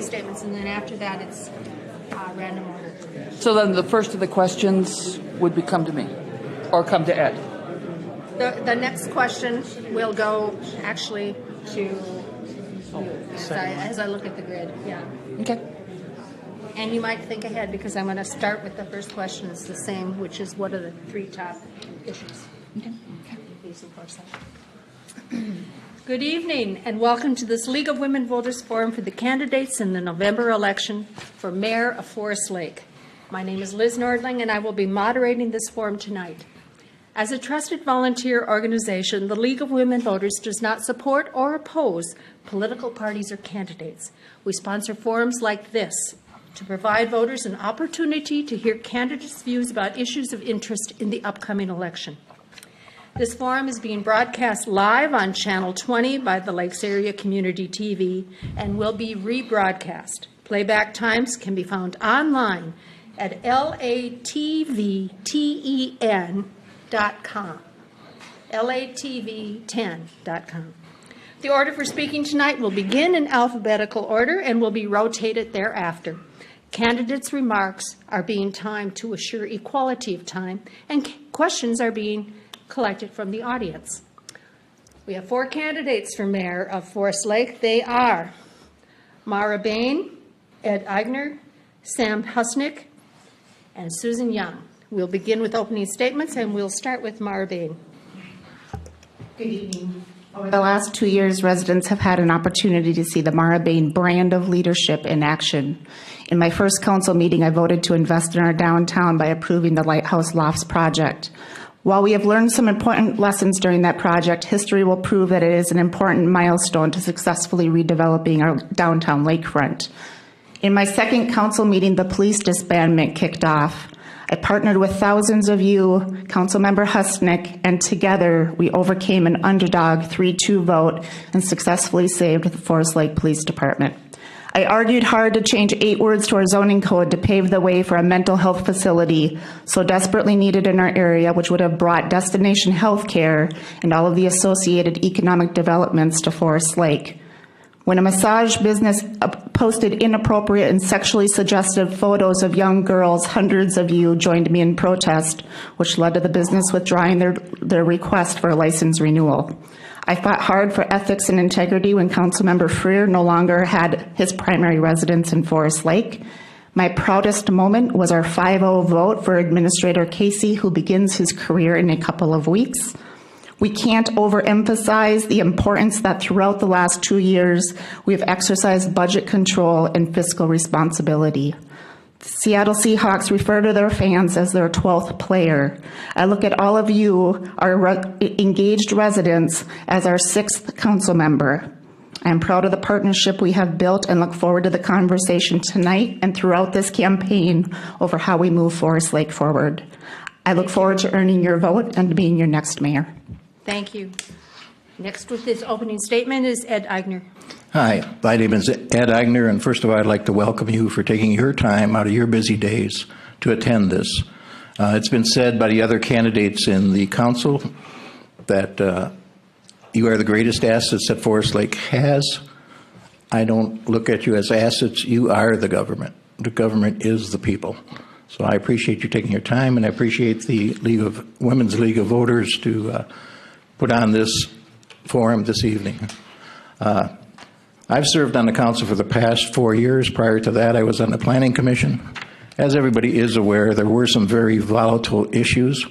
Statements, and then after that, it's random order. So then the first of the questions would come to me, or come to Ed? The next question will go actually to you, as I look at the grid, yeah. Okay. And you might think ahead, because I'm going to start with the first question. It's the same, which is what are the three top issues? Okay. Good evening, and welcome to this League of Women Voters Forum for the candidates in the November election for Mayor of Forest Lake. My name is Liz Nordling, and I will be moderating this forum tonight. As a trusted volunteer organization, the League of Women Voters does not support or oppose political parties or candidates. We sponsor forums like this to provide voters an opportunity to hear candidates' views about issues of interest in the upcoming election. This forum is being broadcast live on Channel 20 by the Lakes Area Community TV and will be rebroadcast. Playback times can be found online at latvten.com. latvten.com. The order for speaking tonight will begin in alphabetical order and will be rotated thereafter. Candidates' remarks are being timed to assure equality of time, and questions are being collected from the audience. We have 4 candidates for mayor of Forest Lake. They are Mara Bain, Ed Eigner, Sam Husnick, and Susan Young. We'll begin with opening statements, and we'll start with Mara Bain. Good evening. Over the last 2 years, residents have had an opportunity to see the Mara Bain brand of leadership in action. In my first council meeting, I voted to invest in our downtown by approving the Lighthouse Lofts project. While we have learned some important lessons during that project, history will prove that it is an important milestone to successfully redeveloping our downtown lakefront. In my second council meeting, the police disbandment kicked off. I partnered with thousands of you, Councilmember Husnick, and together we overcame an underdog 3-2 vote and successfully saved the Forest Lake Police Department. I argued hard to change 8 words to our zoning code to pave the way for a mental health facility so desperately needed in our area, which would have brought destination health care and all of the associated economic developments to Forest Lake. When a massage business posted inappropriate and sexually suggestive photos of young girls, hundreds of you joined me in protest, which led to the business withdrawing their request for a license renewal. I fought hard for ethics and integrity when Councilmember Freer no longer had his primary residence in Forest Lake. My proudest moment was our 5-0 vote for Administrator Casey, who begins his career in a couple of weeks. We can't overemphasize the importance that throughout the last 2 years, we've exercised budget control and fiscal responsibility. The Seattle Seahawks refer to their fans as their 12th player. I look at all of you, our engaged residents, as our 6th council member. I'm proud of the partnership we have built and look forward to the conversation tonight and throughout this campaign over how we move Forest Lake forward. I look forward to earning your vote and being your next mayor. Thank you. Next with his opening statement is Ed Eigner. Hi, my name is Ed Eigner, and first of all, I'd like to welcome you for taking your time out of your busy days to attend this. It's been said by the other candidates in the council that you are the greatest assets that Forest Lake has. I don't look at you as assets. You are the government. The government is the people. So I appreciate you taking your time, and I appreciate the Women's League of Voters to put on this forum this evening. I've served on the council for the past 4 years. Prior to that, I was on the Planning Commission. As everybody is aware, there were some very volatile issues.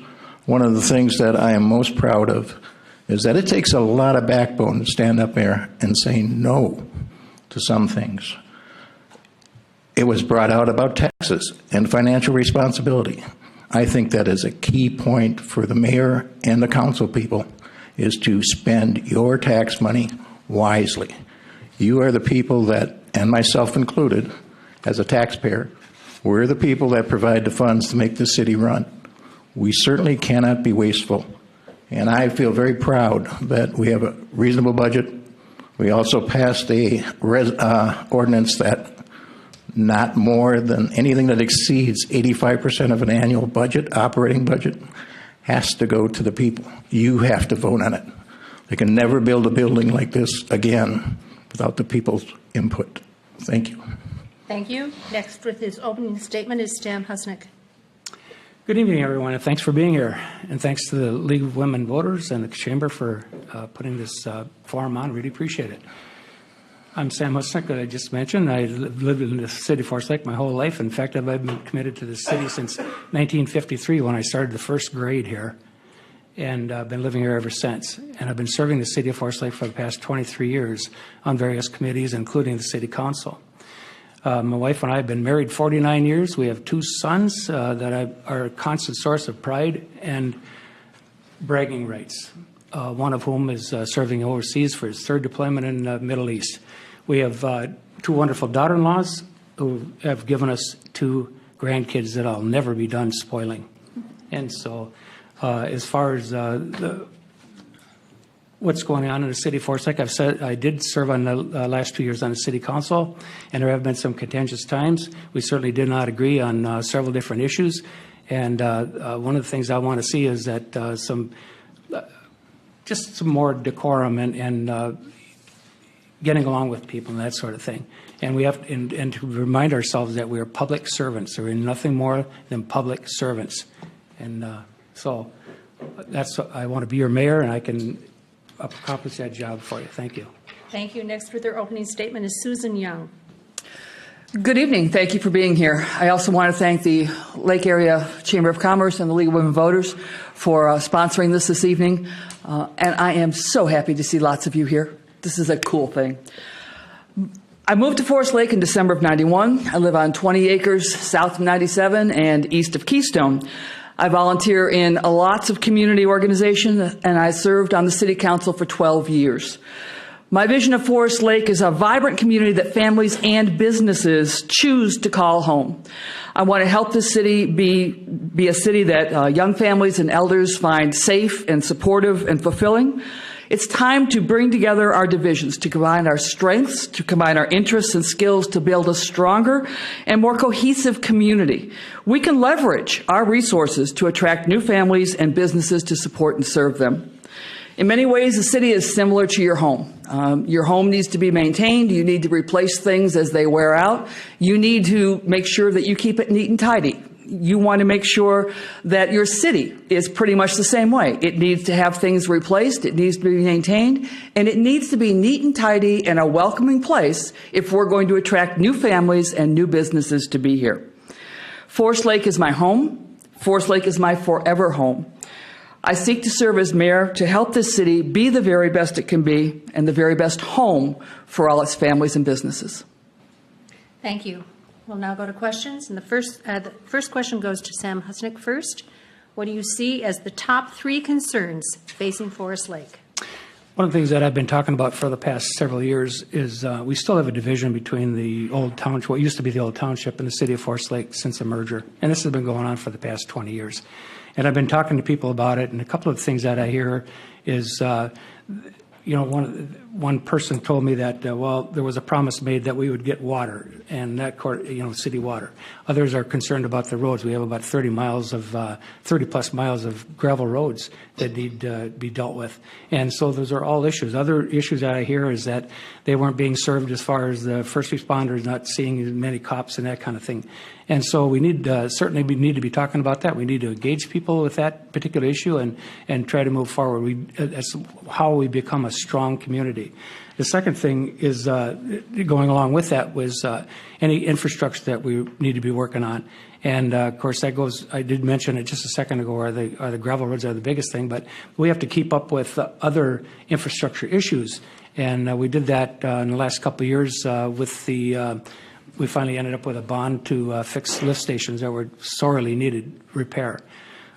One of the things that I am most proud of is that it takes a lot of backbone to stand up there and say no to some things. It was brought out about taxes and financial responsibility. I think that is a key point for the mayor and the council people, is to spend your tax money wisely. You are the people that, and myself included, as a taxpayer, we're the people that provide the funds to make the city run. We certainly cannot be wasteful. And I feel very proud that we have a reasonable budget. We also passed a ordinance that not more than anything that exceeds 85% of an annual budget, operating budget, has to go to the people. You have to vote on it. They can never build a building like this again without the people's input. Thank you. Thank you. Next with his opening statement is Stan Husnick. Good evening, everyone, and thanks for being here. And thanks to the League of Women Voters and the Chamber for putting this forum on. Really appreciate it. I'm Sam Husnick, that I just mentioned. I lived in the city of Forest Lake my whole life. In fact, I've been committed to the city since 1953 when I started the first grade here. And I've been living here ever since. And I've been serving the city of Forest Lake for the past 23 years on various committees, including the city council. My wife and I have been married 49 years. We have 2 sons that are a constant source of pride and bragging rights, one of whom is serving overseas for his 3rd deployment in the Middle East. We have 2 wonderful daughter-in-laws who have given us 2 grandkids that I'll never be done spoiling. And so as far as what's going on in the city of Forest Lake, I've said I did serve on the last 2 years on the city council, and there have been some contentious times. We certainly did not agree on several different issues, and one of the things I want to see is that just some more decorum and getting along with people and that sort of thing. And we have and to remind ourselves that we are public servants. We're nothing more than public servants, and so that's I want to be your mayor, and I can accomplish that job for you. Thank you. Thank you. Next with their opening statement is Susan Young. Good evening. Thank you for being here. I also want to thank the Lake Area Chamber of Commerce and the League of Women Voters for sponsoring this evening. And I am so happy to see lots of you here. This is a cool thing. I moved to Forest Lake in December of '91. I live on 20 acres south of 97 and east of Keystone. I volunteer in lots of community organizations, and I served on the city council for 12 years. My vision of Forest Lake is a vibrant community that families and businesses choose to call home. I want to help this city be a city that young families and elders find safe and supportive and fulfilling. It's time to bring together our divisions, to combine our strengths, to combine our interests and skills to build a stronger and more cohesive community. We can leverage our resources to attract new families and businesses to support and serve them. In many ways, the city is similar to your home. Your home needs to be maintained. You need to replace things as they wear out. You need to make sure that you keep it neat and tidy. You want to make sure that your city is pretty much the same way. It needs to have things replaced, it needs to be maintained, and it needs to be neat and tidy and a welcoming place if we're going to attract new families and new businesses to be here. Forest Lake is my home. Forest Lake is my forever home. I seek to serve as mayor to help this city be the very best it can be and the very best home for all its families and businesses. Thank you. We'll now go to questions. And the first question goes to Sam Husnick first. What do you see as the top 3 concerns facing Forest Lake? One of the things that I've been talking about for the past several years is we still have a division between the old township, what used to be the old township, and the city of Forest Lake since the merger. And this has been going on for the past 20 years. And I've been talking to people about it, and a couple of things that I hear is, one person told me that, well, there was a promise made that we would get water, and that, city water. Others are concerned about the roads. We have about 30 plus miles of gravel roads that need to be dealt with. And so those are all issues. Other issues that I hear is that they weren't being served as far as the first responders, not seeing as many cops and that kind of thing. And so we need, certainly we need to be talking about that. We need to engage people with that particular issue and try to move forward. That's how we become a strong community. The second thing is going along with that was any infrastructure that we need to be working on. And of course, that goes, I did mention it just a second ago, are the gravel roads are the biggest thing, but we have to keep up with other infrastructure issues. And we did that in the last couple of years with the we finally ended up with a bond to fix lift stations that were sorely needed repair.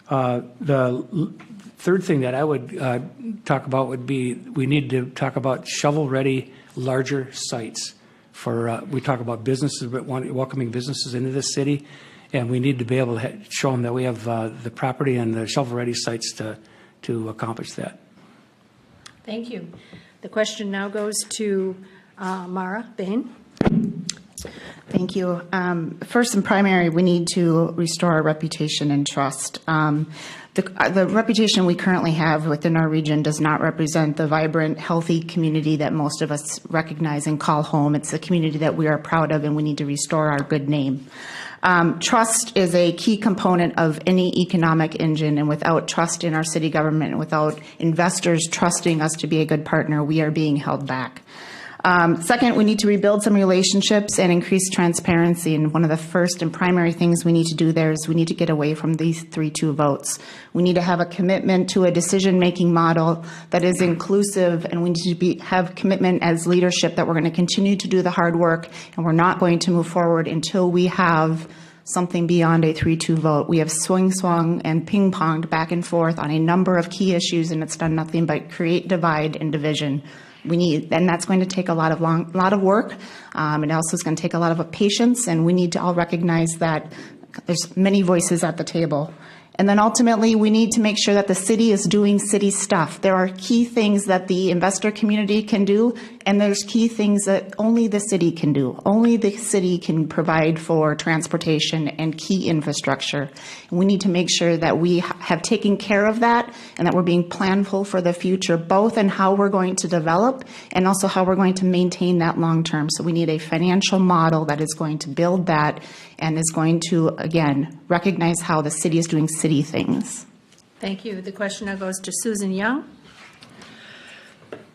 The third thing that I would talk about would be we need to talk about shovel-ready larger sites. We talk about businesses, but welcoming businesses into this city, and we need to be able to show them that we have the property and the shovel-ready sites to accomplish that. Thank you. The question now goes to Mara Bain. Thank you. First and primary, we need to restore our reputation and trust. the reputation we currently have within our region does not represent the vibrant, healthy community that most of us recognize and call home. It's a community that we are proud of, and we need to restore our good name. Trust is a key component of any economic engine, and without trust in our city government, and without investors trusting us to be a good partner, we are being held back. Second, we need to rebuild some relationships and increase transparency. And one of the first and primary things we need to do there is we need to get away from these 3-2 votes. We need to have a commitment to a decision-making model that is inclusive, and we need to have commitment as leadership that we're going to continue to do the hard work, and we're not going to move forward until we have something beyond a 3-2 vote. We have swung and ping-ponged back and forth on a number of key issues, and it's done nothing but create divide and division. And that's going to take a lot of work. It also is going to take a lot of patience, and we need to all recognize that there's many voices at the table. And then ultimately, we need to make sure that the city is doing city stuff. There are key things that the investor community can do, and there's key things that only the city can do. Only the city can provide for transportation and key infrastructure. And we need to make sure that we have taken care of that and that we're being planful for the future, both in how we're going to develop and also how we're going to maintain that long term. So we need a financial model that is going to build that and is going to, again, recognize how the city is doing city things. Thank you. The question now goes to Susan Young.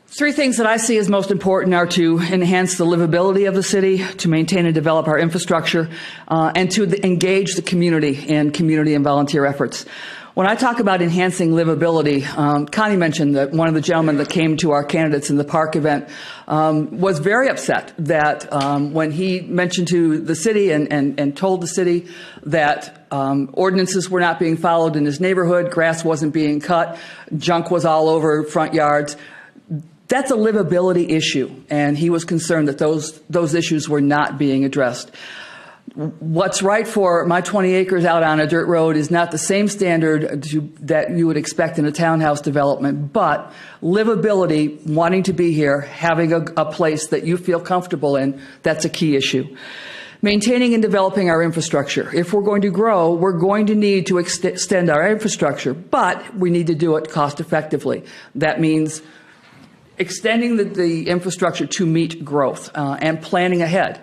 3 things that I see as most important are to enhance the livability of the city, to maintain and develop our infrastructure, and to engage the community in community and volunteer efforts. When I talk about enhancing livability, Connie mentioned that one of the gentlemen that came to our candidates in the park event was very upset that when he mentioned to the city and told the city that ordinances were not being followed in his neighborhood, grass wasn't being cut, junk was all over front yards. That's a livability issue, and he was concerned that those issues were not being addressed. What's right for my 20 acres out on a dirt road is not the same standard that you would expect in a townhouse development, but livability, wanting to be here, having a place that you feel comfortable in, that's a key issue. Maintaining and developing our infrastructure. If we're going to grow, we're going to need to extend our infrastructure, but we need to do it cost effectively. That means extending the infrastructure to meet growth and planning ahead.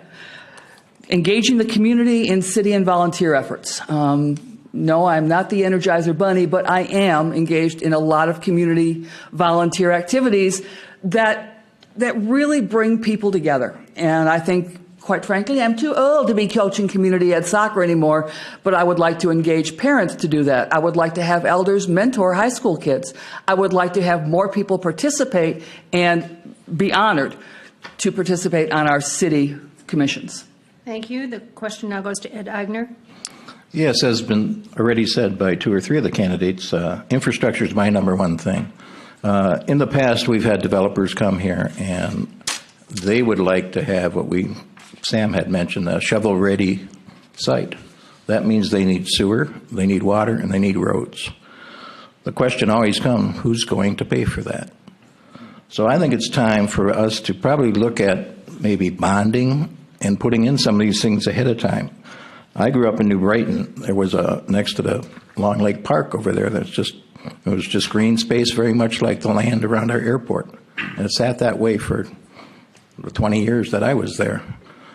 Engaging the community in city and volunteer efforts. No, I'm not the Energizer Bunny, but I am engaged in a lot of community volunteer activities that really bring people together. And I think, quite frankly, I'm too old to be coaching community ed soccer anymore, but I would like to engage parents to do that. I would like to have elders mentor high school kids. I would like to have more people participate and be honored to participate on our city commissions. Thank you. The question now goes to Ed Agner. Yes, as has been already said by 2 or 3 of the candidates, infrastructure is my number one thing. In the past, we've had developers come here, and they would like to have what Sam had mentioned, a shovel-ready site. That means they need sewer, they need water, and they need roads. The question always comes, who's going to pay for that? So I think it's time for us to probably look at maybe bonding and putting in some of these things ahead of time. I grew up in New Brighton. There was next to the Long Lake Park over there, it was just green space, very much like the land around our airport. And it sat that way for the 20 years that I was there.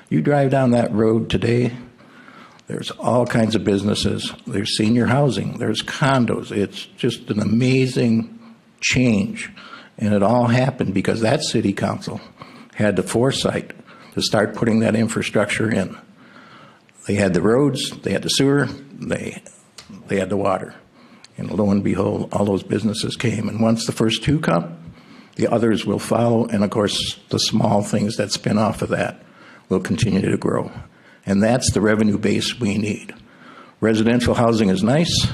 You drive down that road today, there's all kinds of businesses. There's senior housing, there's condos. It's just an amazing change. And it all happened because that city council had the foresight to start putting that infrastructure in. They had the roads, they had the sewer, they had the water. And lo and behold, all those businesses came. And once the first 2 come, the others will follow. And of course, the small things that spin off of that will continue to grow. And that's the revenue base we need. Residential housing is nice,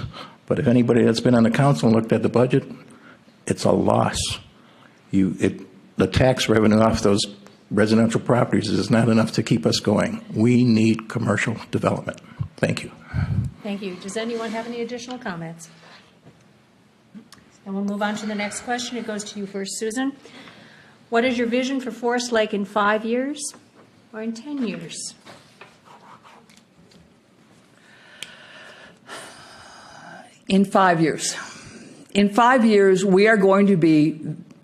but if anybody that's been on the council and looked at the budget, it's a loss. The tax revenue off those residential properties is not enough to keep us going. We need commercial development. Thank you. Thank you. Does anyone have any additional comments? And we'll move on to the next question. It goes to you first, Susan. What is your vision for Forest Lake in 5 years or in 10 years? In 5 years. In 5 years, we are going to be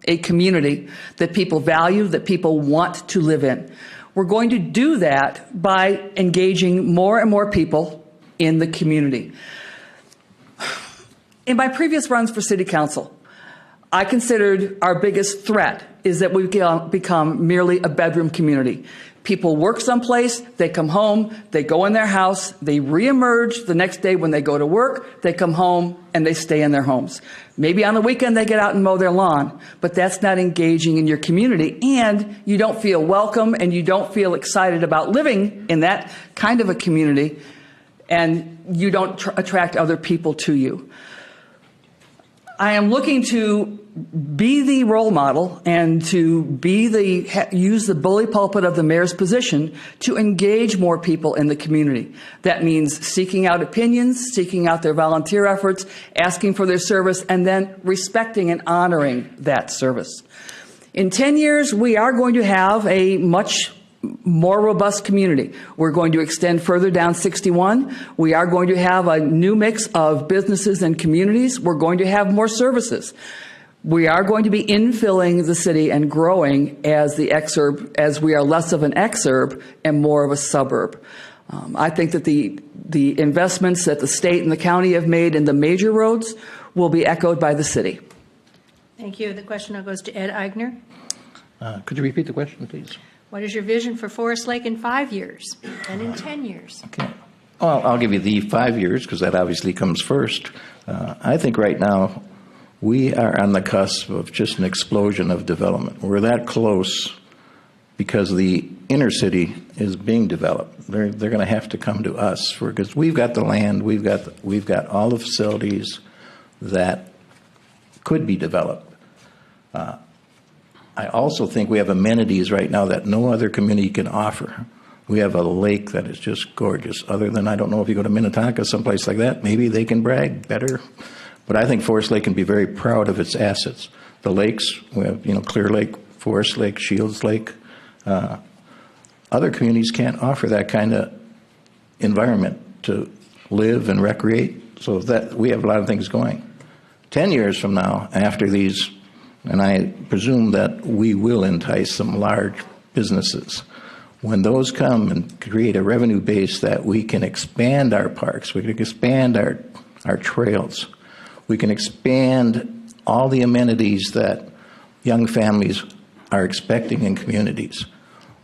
a community that people value, that people want to live in. We're going to do that by engaging more and more people in the community. In my previous runs for city council, I considered our biggest threat is that we've become merely a bedroom community. People work someplace, they come home, they go in their house, they reemerge the next day when they go to work, they come home, and they stay in their homes. Maybe on the weekend they get out and mow their lawn, but that's not engaging in your community, and you don't feel welcome and you don't feel excited about living in that kind of a community, and you don't attract other people to you. I am looking to be the role model and to be use the bully pulpit of the mayor's position to engage more people in the community. That means seeking out opinions, seeking out their volunteer efforts, asking for their service, and then respecting and honoring that service. In 10 years, we are going to have a much more robust community. We're going to extend further down 61. We are going to have a new mix of businesses and communities. We're going to have more services. We are going to be infilling the city and growing as we are less of an exurb and more of a suburb. I think that the investments that the state and the county have made in the major roads will be echoed by the city. Thank you. The question now goes to Ed Eigner. Could you repeat the question, please? What is your vision for Forest Lake in 5 years and in 10 years? Okay. Well, I'll give you the 5 years because that obviously comes first. I think right now we are on the cusp of just an explosion of development. We're that close because the inner city is being developed. They're going to have to come to us because we've got the land, we've got all the facilities that could be developed. I also think we have amenities right now that no other community can offer. We have a lake that is just gorgeous. Other than, I don't know if you go to Minnetonka, someplace like that, maybe they can brag better. But I think Forest Lake can be very proud of its assets. The lakes, we have, Clear Lake, Forest Lake, Shields Lake. Other communities can't offer that kind of environment to live and recreate. So that we have a lot of things going. 10 years from now, after these, and I presume that we will entice some large businesses. When those come and create a revenue base that we can expand our parks, we can expand our trails, we can expand all the amenities that young families are expecting in communities.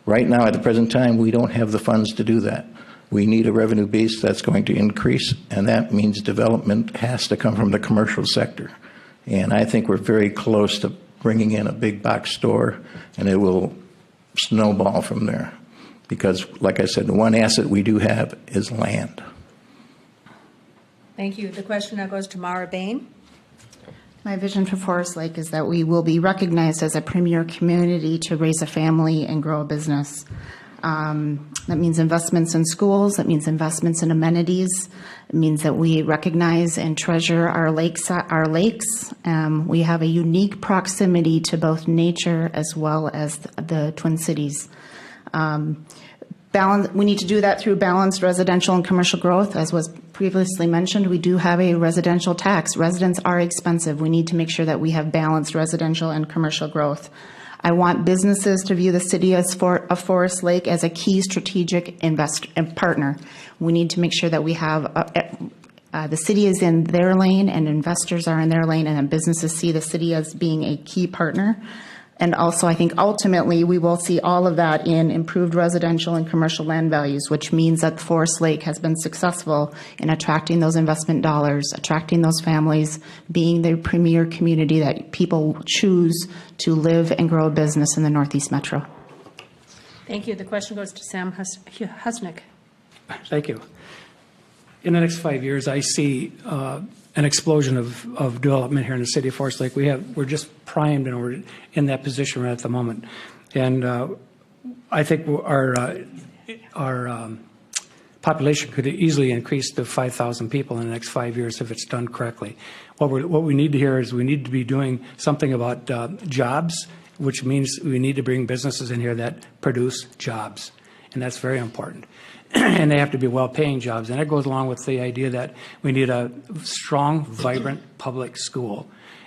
Right now, at the present time, we don't have the funds to do that. We need a revenue base that's going to increase, and that means development has to come from the commercial sector. And I think we're very close to bringing in a big box store, and it will snowball from there. Because, like I said, the one asset we do have is land. Thank you. The question now goes to Mara Bain. My vision for Forest Lake is that we will be recognized as a premier community to raise a family and grow a business. That means investments in schools. That means investments in amenities. It means that we recognize and treasure our lakes. We have a unique proximity to both nature as well as the Twin Cities. We need to do that through balanced residential and commercial growth. As was previously mentioned, we do have a residential tax. Residents are expensive. We need to make sure that we have balanced residential and commercial growth. I want businesses to view the city of Forest Lake as a key strategic partner. We need to make sure that we have the city is in their lane and investors are in their lane, and then businesses see the city as being a key partner. And also, I think ultimately we will see all of that in improved residential and commercial land values, which means that Forest Lake has been successful in attracting those investment dollars, attracting those families, being the premier community that people choose to live and grow a business in the Northeast Metro. Thank you. The question goes to Sam Husnick. Thank you. In the next 5 years, I see an explosion of development here in the city of Forest Lake. We're just primed, and we're in that position right at the moment. And I think our population could easily increase to 5,000 people in the next 5 years if it's done correctly. What we need to hear is we need to be doing something about jobs, which means we need to bring businesses in here that produce jobs. and that's very important. And they have to be well-paying jobs. And that goes along with the idea that we need a strong, vibrant public school.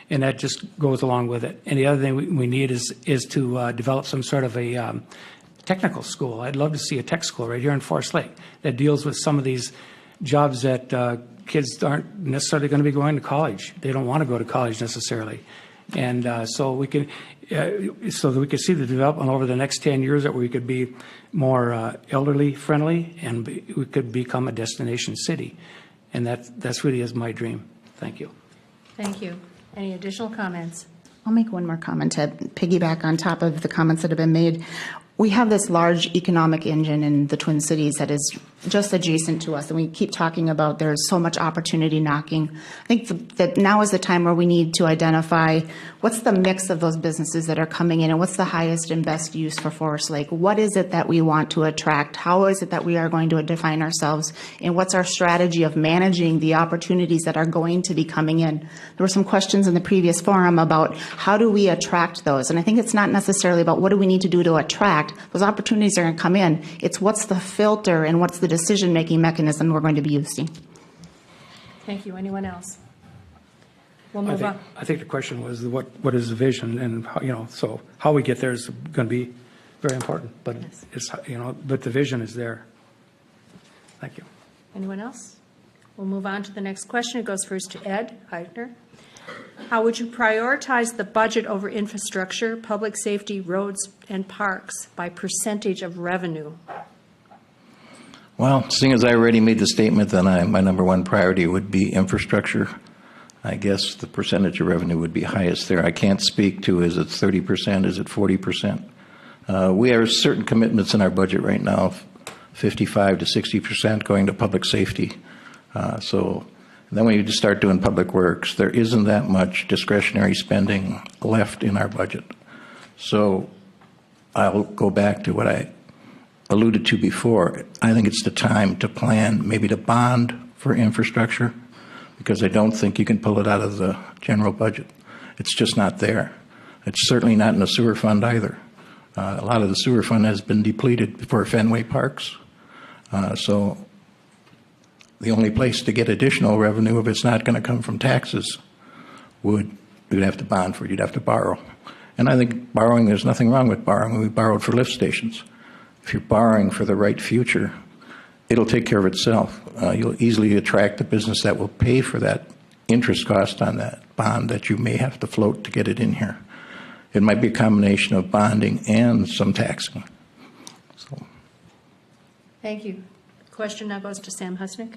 And that just goes along with it. And the other thing we need is to develop some sort of a technical school. I'd love to see a tech school right here in Forest Lake that deals with some of these jobs that kids aren't necessarily going to be going to college. They don't want to go to college necessarily. And so we can, so that we could see the development over the next 10 years that we could be more elderly friendly and we could become a destination city. And that's really is my dream. Thank you. Thank you. Any additional comments? I'll make one more comment to piggyback on top of the comments that have been made. We have this large economic engine in the Twin Cities that is just adjacent to us, and we keep talking about there's so much opportunity knocking. I think that now is the time where we need to identify what's the mix of those businesses that are coming in and what's the highest and best use for Forest Lake. What is it that we want to attract? How is it that we are going to define ourselves? And what's our strategy of managing the opportunities that are going to be coming in? There were some questions in the previous forum about how do we attract those? And I think it's not necessarily about what do we need to do to attract. Those opportunities are going to come in. It's what's the filter and what's the decision-making mechanism we're going to be using. Thank you. Anyone else? We'll move on. I think the question was what is the vision, and how, so how we get there is going to be very important. But Yes. it's but the vision is there. Thank you. Anyone else? We'll move on to the next question. It goes first to Ed Eichner. How would you prioritize the budget over infrastructure, public safety, roads, and parks by percentage of revenue? Well, seeing as I already made the statement that my number one priority would be infrastructure, I guess the percentage of revenue would be highest there. I can't speak to is it 30%, is it 40%? We have certain commitments in our budget right now, 55 to 60% going to public safety. So then when you just start doing public works, there isn't that much discretionary spending left in our budget. So I'll go back to what I alluded to before. I think it's the time to plan, maybe to bond for infrastructure, because I don't think you can pull it out of the general budget. It's just not there. It's certainly not in the sewer fund either. A lot of the sewer fund has been depleted for Fenway Parks. So the only place to get additional revenue, if it's not going to come from taxes, you'd have to bond for it. You'd have to borrow. And I think borrowing, there's nothing wrong with borrowing. We borrowed for lift stations. If you're borrowing for the right future, it'll take care of itself. You'll easily attract the business that will pay for that interest cost on that bond that you may have to float to get it in here. It might be a combination of bonding and some taxing. So. Thank you. Question now goes to Sam Husnick.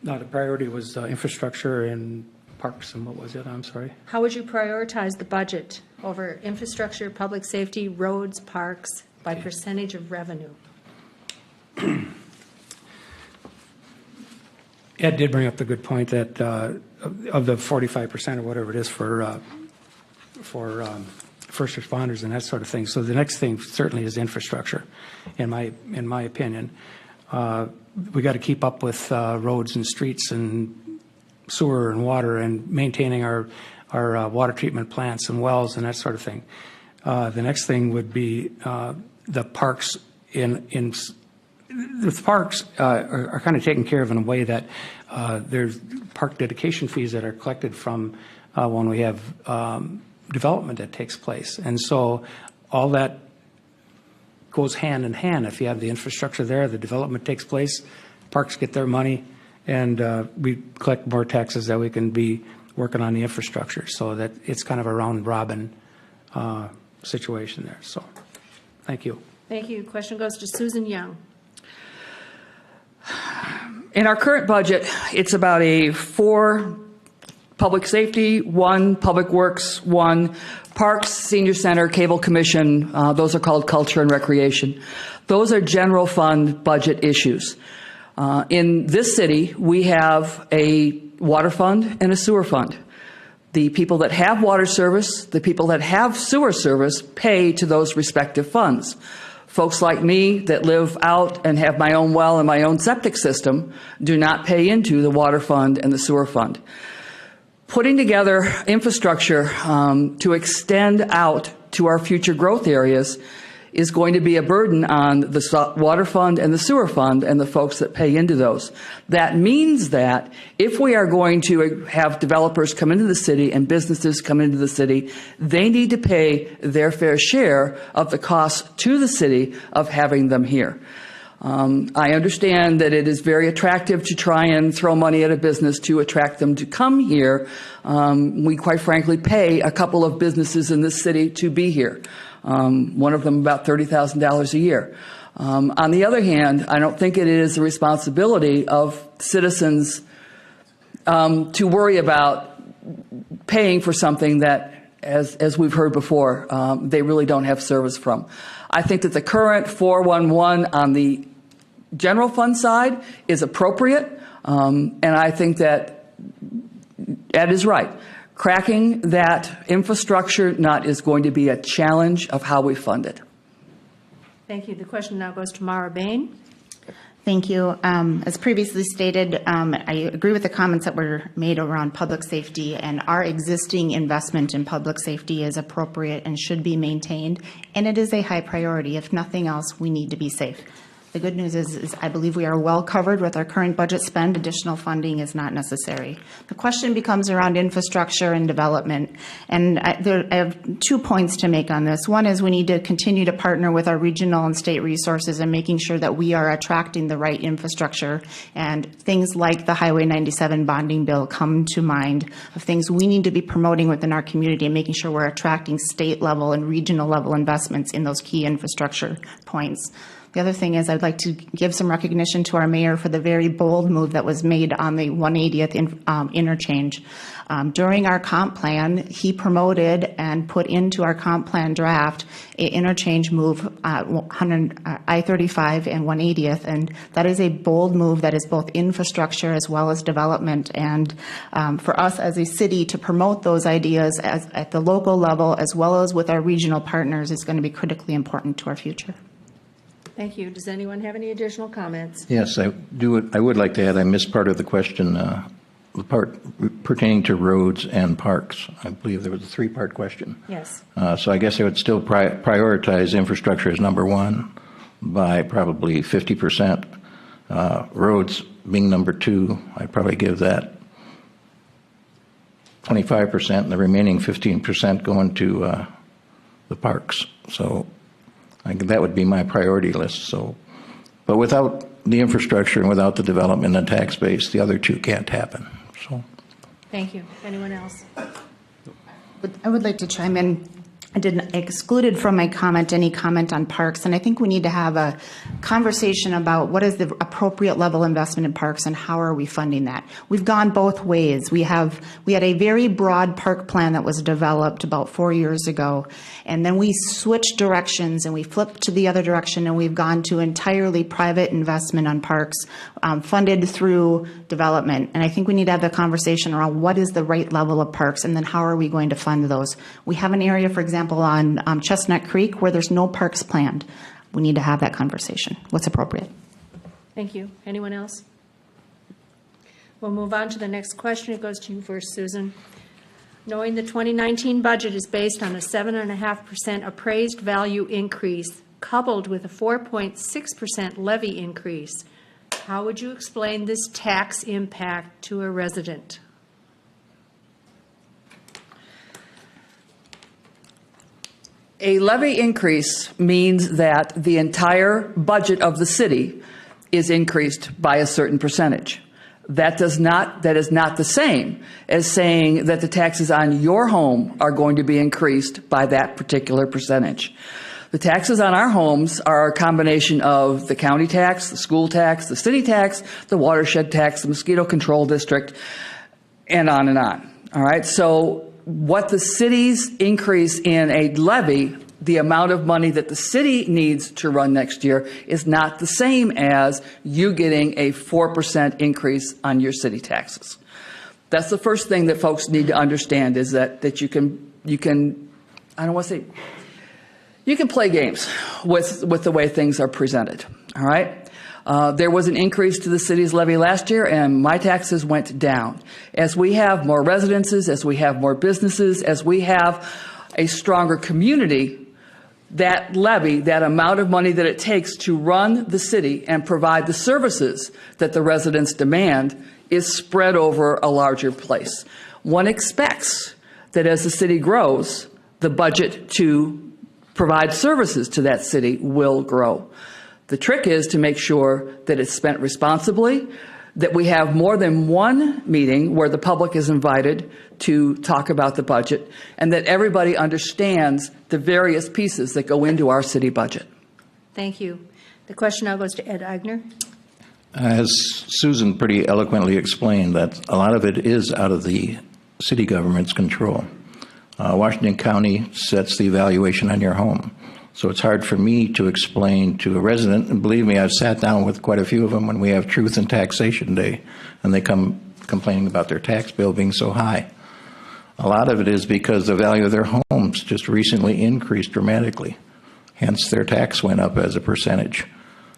No, the priority was infrastructure and parks, and what was it? I'm sorry. How would you prioritize the budget over infrastructure, public safety, roads, parks by percentage of revenue? Ed did bring up the good point that of the 45% or whatever it is for first responders and that sort of thing. So the next thing certainly is infrastructure, in my opinion. We got to keep up with roads and streets and sewer and water and maintaining our water treatment plants and wells and that sort of thing. The next thing would be the parks. The parks are kind of taken care of in a way that there's park dedication fees that are collected from when we have development that takes place. And so all that goes hand in hand. If you have the infrastructure there, the development takes place, parks get their money, and we collect more taxes that we can be working on the infrastructure. So that it's kind of a round robin situation there. So thank you. Thank you. Question goes to Susan Young. In our current budget, it's about a 4 public safety, 1 public works, 1 parks, senior center, cable commission. Those are called culture and recreation. Those are general fund budget issues. In this city, we have a water fund and a sewer fund. The people that have water service, the people that have sewer service pay to those respective funds. Folks like me that live out and have my own well and my own septic system do not pay into the water fund and the sewer fund. Putting together infrastructure to extend out to our future growth areas is going to be a burden on the water fund and the sewer fund and the folks that pay into those. That means that if we are going to have developers come into the city and businesses come into the city, they need to pay their fair share of the cost to the city of having them here. I understand that it is very attractive to try and throw money at a business to attract them to come here. We quite frankly pay a couple of businesses in this city to be here. One of them about $30,000 a year. On the other hand, I don't think it is the responsibility of citizens to worry about paying for something that, as we've heard before, they really don't have service from. I think that the current 411 on the general fund side is appropriate, and I think that Ed is right. Cracking that infrastructure nut is going to be a challenge of how we fund it. Thank you. The question now goes to Mara Bain. Thank you. As previously stated, I agree with the comments that were made around public safety, and our existing investment in public safety is appropriate and should be maintained, and it is a high priority. If nothing else, we need to be safe. The good news is I believe we are well covered with our current budget spend. Additional funding is not necessary. The question becomes around infrastructure and development. And I have 2 points to make on this. One is we need to continue to partner with our regional and state resources and making sure that we are attracting the right infrastructure. And things like the Highway 97 bonding bill come to mind of things we need to be promoting within our community and making sure we're attracting state level and regional level investments in those key infrastructure points. The other thing is I'd like to give some recognition to our mayor for the very bold move that was made on the 180th interchange. During our comp plan, he promoted and put into our comp plan draft an interchange move I-35 and 180th, and that is a bold move that is both infrastructure as well as development. And for us as a city to promote those ideas at the local level as well as with our regional partners is going to be critically important to our future. Thank you. Does anyone have any additional comments? Yes, I do. I would like to add, I missed part of the question, the part pertaining to roads and parks. I believe there was a 3-part question. Yes. So I guess I would still prioritize infrastructure as number 1 by probably 50%. Roads being number 2, I'd probably give that 25%, and the remaining 15% going to the parks. So that would be my priority list. So, but without the infrastructure and without the development and tax base, the other 2 can't happen. So, thank you. Anyone else? I would like to chime in. I didn't excluded from my comment any comment on parks, and I think we need to have a conversation about what is the appropriate level investment in parks and how are we funding that. We've gone both ways. We had a very broad park plan that was developed about 4 years ago, and then we switched directions and we flipped to the other direction, and we've gone to entirely private investment on parks funded through development. And I think we need to have a conversation around what is the right level of parks and then how are we going to fund those. We have an area, for example, on Chestnut Creek where there's no parks planned. We need to have that conversation. What's appropriate? Thank you. Anyone else? We'll move on to the next question. It goes to you first, Susan. Knowing the 2019 budget is based on a 7.5% appraised value increase coupled with a 4.6% levy increase, how would you explain this tax impact to a resident? A levy increase means that the entire budget of the city is increased by a certain percentage. That is not the same as saying that the taxes on your home are going to be increased by that particular percentage. The taxes on our homes are a combination of the county tax, the school tax, the city tax, the watershed tax, the mosquito control district, and on and on. All right, so what the city's increase in a levy, the amount of money that the city needs to run next year, is not the same as you getting a 4% increase on your city taxes. That's the first thing that folks need to understand, is that you can I don't want to say, you can play games with the way things are presented. All right. There was an increase to the city's levy last year, and my taxes went down. As we have more residences, as we have more businesses, as we have a stronger community, that levy, that amount of money that it takes to run the city and provide the services that the residents demand, is spread over a larger place. One expects that as the city grows, the budget to provide services to that city will grow. The trick is to make sure that it's spent responsibly, that we have more than one meeting where the public is invited to talk about the budget, and that everybody understands the various pieces that go into our city budget. Thank you. The question now goes to Ed Eigner. As Susan pretty eloquently explained, that a lot of it is out of the city government's control. Washington County sets the evaluation on your home. So it's hard for me to explain to a resident, and believe me, I've sat down with quite a few of them when we have Truth and Taxation Day, and they come complaining about their tax bill being so high. A lot of it is because the value of their homes just recently increased dramatically. Hence, their tax went up as a percentage.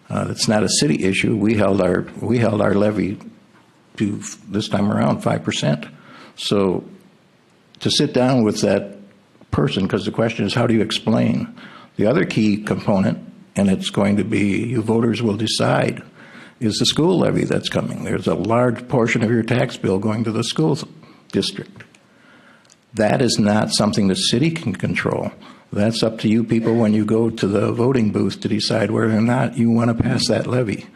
It's not a city issue. We held our levy to this time around 5%. So to sit down with that person, because the question is, how do you explain? The other key component, and it's going to be, you voters will decide, is the school levy that's coming. There's a large portion of your tax bill going to the school district. That is not something the city can control. That's up to you people when you go to the voting booth to decide whether or not you want to pass that levy.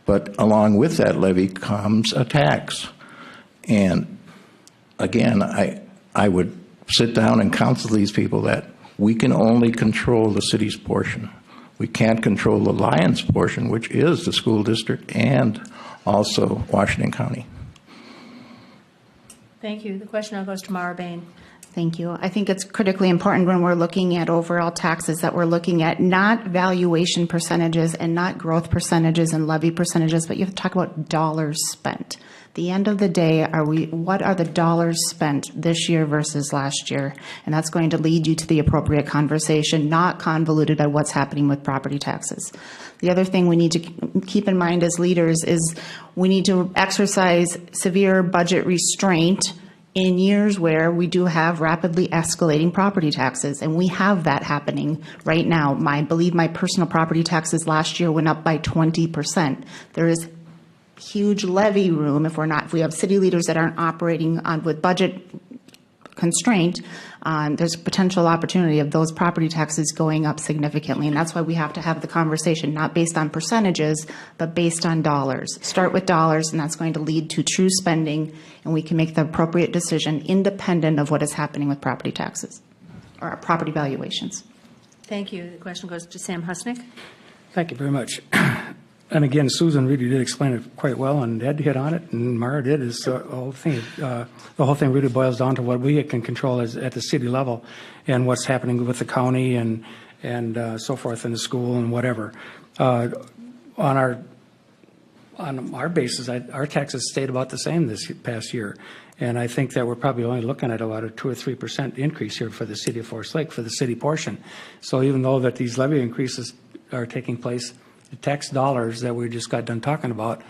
But along with that levy comes a tax. And again, I would sit down and counsel these people that we can only control the city's portion. We can't control the lion's portion, which is the school district and also Washington County. Thank you. The question now goes to Mara Bain. Thank you. I think it's critically important when we're looking at overall taxes that we're looking at not valuation percentages and not growth percentages and levy percentages, but you have to talk about dollars spent. At the end of the day, what are the dollars spent this year versus last year? And that's going to lead you to the appropriate conversation, not convoluted by what's happening with property taxes. The other thing we need to keep in mind as leaders is we need to exercise severe budget restraint in years where we do have rapidly escalating property taxes, and we have that happening right now. I believe my personal property taxes last year went up by 20%. There is huge levy room if we have city leaders that aren't operating with budget constraint. There's potential opportunity of those property taxes going up significantly, and that's why we have to have the conversation not based on percentages but based on dollars. Start with dollars, and that's going to lead to true spending, and we can make the appropriate decision independent of what is happening with property taxes or property valuations. Thank you. The question goes to Sam Husnick. Thank you very much. And again, Susan really did explain it quite well, and Ed hit on it, and Mara did. Is the whole thing really boils down to what we can control at the city level, and what's happening with the county and so forth in the school and whatever. On our basis, our taxes stayed about the same this past year, and I think that we're probably only looking at about a 2 or 3% increase here for the city of Forest Lake for the city portion. So even though that these levy increases are taking place, the tax dollars that we just got done talking about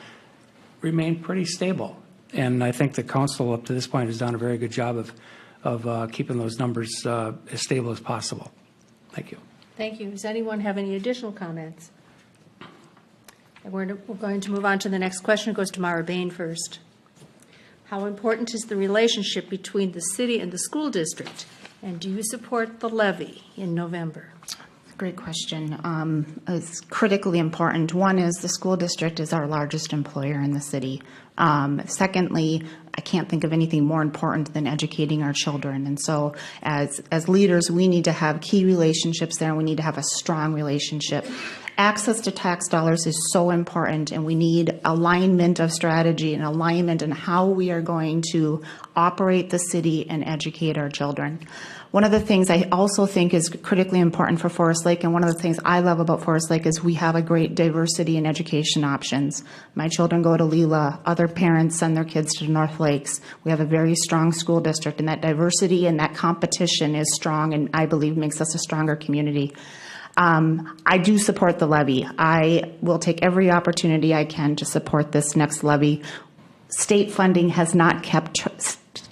remain pretty stable. And I think the council up to this point has done a very good job of keeping those numbers as stable as possible. Thank you. Thank you. Does anyone have any additional comments? And we're going to move on to the next question. It goes to Mara Bain first. How important is the relationship between the city and the school district? And do you support the levy in November? Great question. It's critically important. One is the school district is our largest employer in the city. Secondly, I can't think of anything more important than educating our children. And so as leaders, we need to have key relationships there, and we need to have a strong relationship. Access to tax dollars is so important, and we need alignment of strategy and alignment in how we are going to operate the city and educate our children. One of the things I also think is critically important for Forest Lake, and one of the things I love about Forest Lake, is we have a great diversity in education options. My children go to Leela. Other parents send their kids to North Lakes. We have a very strong school district, and that diversity and that competition is strong, and I believe makes us a stronger community. I do support the levy. I will take every opportunity I can to support this next levy. State funding has not kept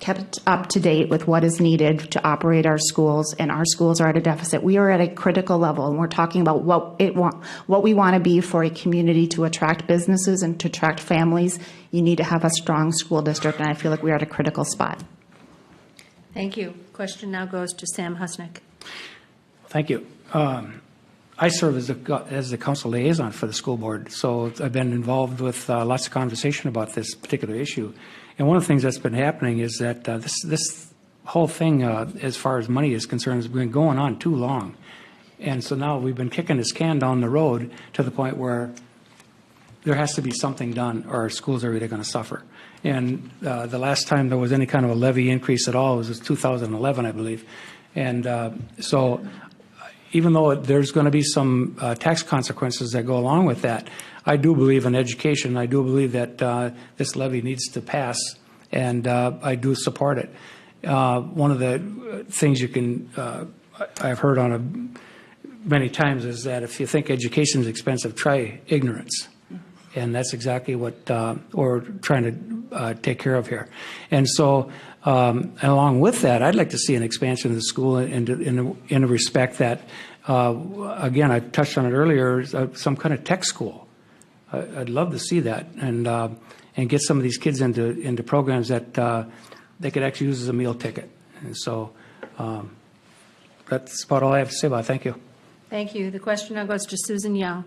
kept up to date with what is needed to operate our schools, and our schools are at a deficit. We are at a critical level, and we're talking about what we want to be for a community to attract businesses and to attract families. You need to have a strong school district, and I feel like we are at a critical spot. Thank you. Question now goes to Sam Husnick. Thank you. I serve as the council liaison for the school board, so I've been involved with lots of conversation about this particular issue. And one of the things that's been happening is that this whole thing, as far as money is concerned, has been going on too long. And so now we've been kicking this can down the road to the point where there has to be something done, or our schools are really going to suffer. And the last time there was any kind of a levy increase at all was 2011, I believe. And so even though there's going to be some tax consequences that go along with that, I do believe in education. I do believe that this levy needs to pass, and I do support it. One of the things I've heard on many times is that if you think education is expensive, try ignorance. And that's exactly what we're trying to take care of here. And so, along with that, I'd like to see an expansion of the school in a respect that, again, I touched on it earlier, some kind of tech school. I'd love to see that, and get some of these kids into programs that they could actually use as a meal ticket. And so that's about all I have to say about it. Thank you. Thank you. The question now goes to Susan Young.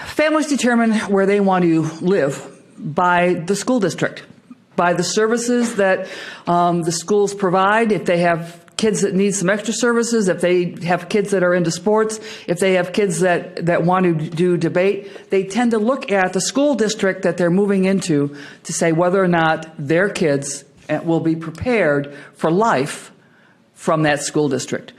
Families determine where they want to live by the school district, by the services that the schools provide. If they have kids that need some extra services, if they have kids that are into sports, if they have kids that want to do debate, they tend to look at the school district that they're moving into to say whether or not their kids will be prepared for life from that school district.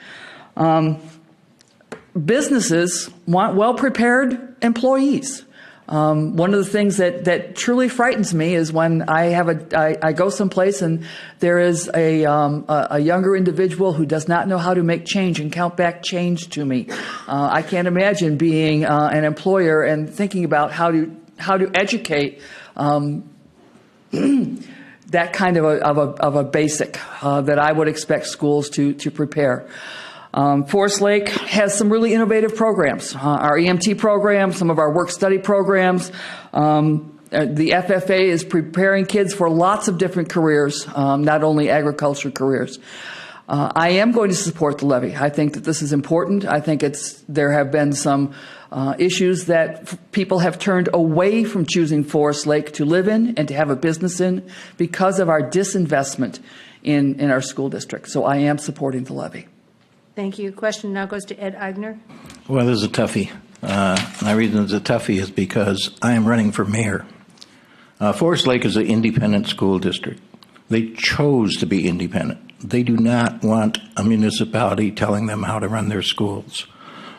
Businesses want well-prepared employees. One of the things that truly frightens me is when I go someplace and there is a younger individual who does not know how to make change and count back change to me. I can't imagine being an employer and thinking about how to educate that kind of a basic that I would expect schools to prepare. Forest Lake has some really innovative programs. Our EMT program, some of our work-study programs. The FFA is preparing kids for lots of different careers, not only agriculture careers. I am going to support the levy. I think that this is important. I think there have been some issues that people have turned away from choosing Forest Lake to live in and to have a business in because of our disinvestment in our school district. So I am supporting the levy. Thank you. Question now goes to Ed Eigner. Well, this is a toughie. My reason it's a toughie is because I am running for mayor. Forest Lake is an independent school district. They chose to be independent. They do not want a municipality telling them how to run their schools,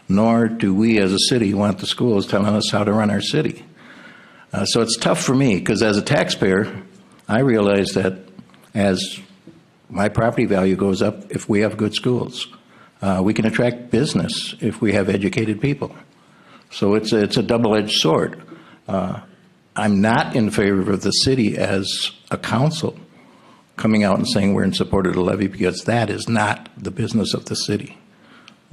nor do we as a city want the schools telling us how to run our city. So it's tough for me because as a taxpayer, I realize that as my property value goes up if we have good schools. We can attract business if we have educated people. So it's a double-edged sword. I'm not in favor of the city as a council coming out and saying we're in support of the levy because that is not the business of the city.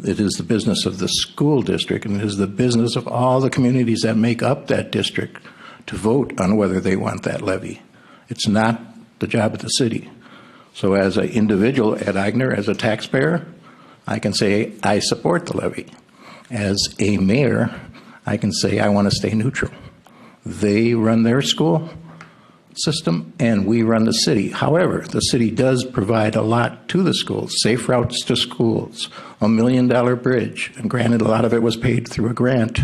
It is the business of the school district, and it is the business of all the communities that make up that district to vote on whether they want that levy. It's not the job of the city. So as an individual, Ed Eigner, as a taxpayer, I can say I support the levy. As a mayor, I can say I want to stay neutral. They run their school system and we run the city. However, the city does provide a lot to the schools, safe routes to schools, $1 million bridge, and granted a lot of it was paid through a grant,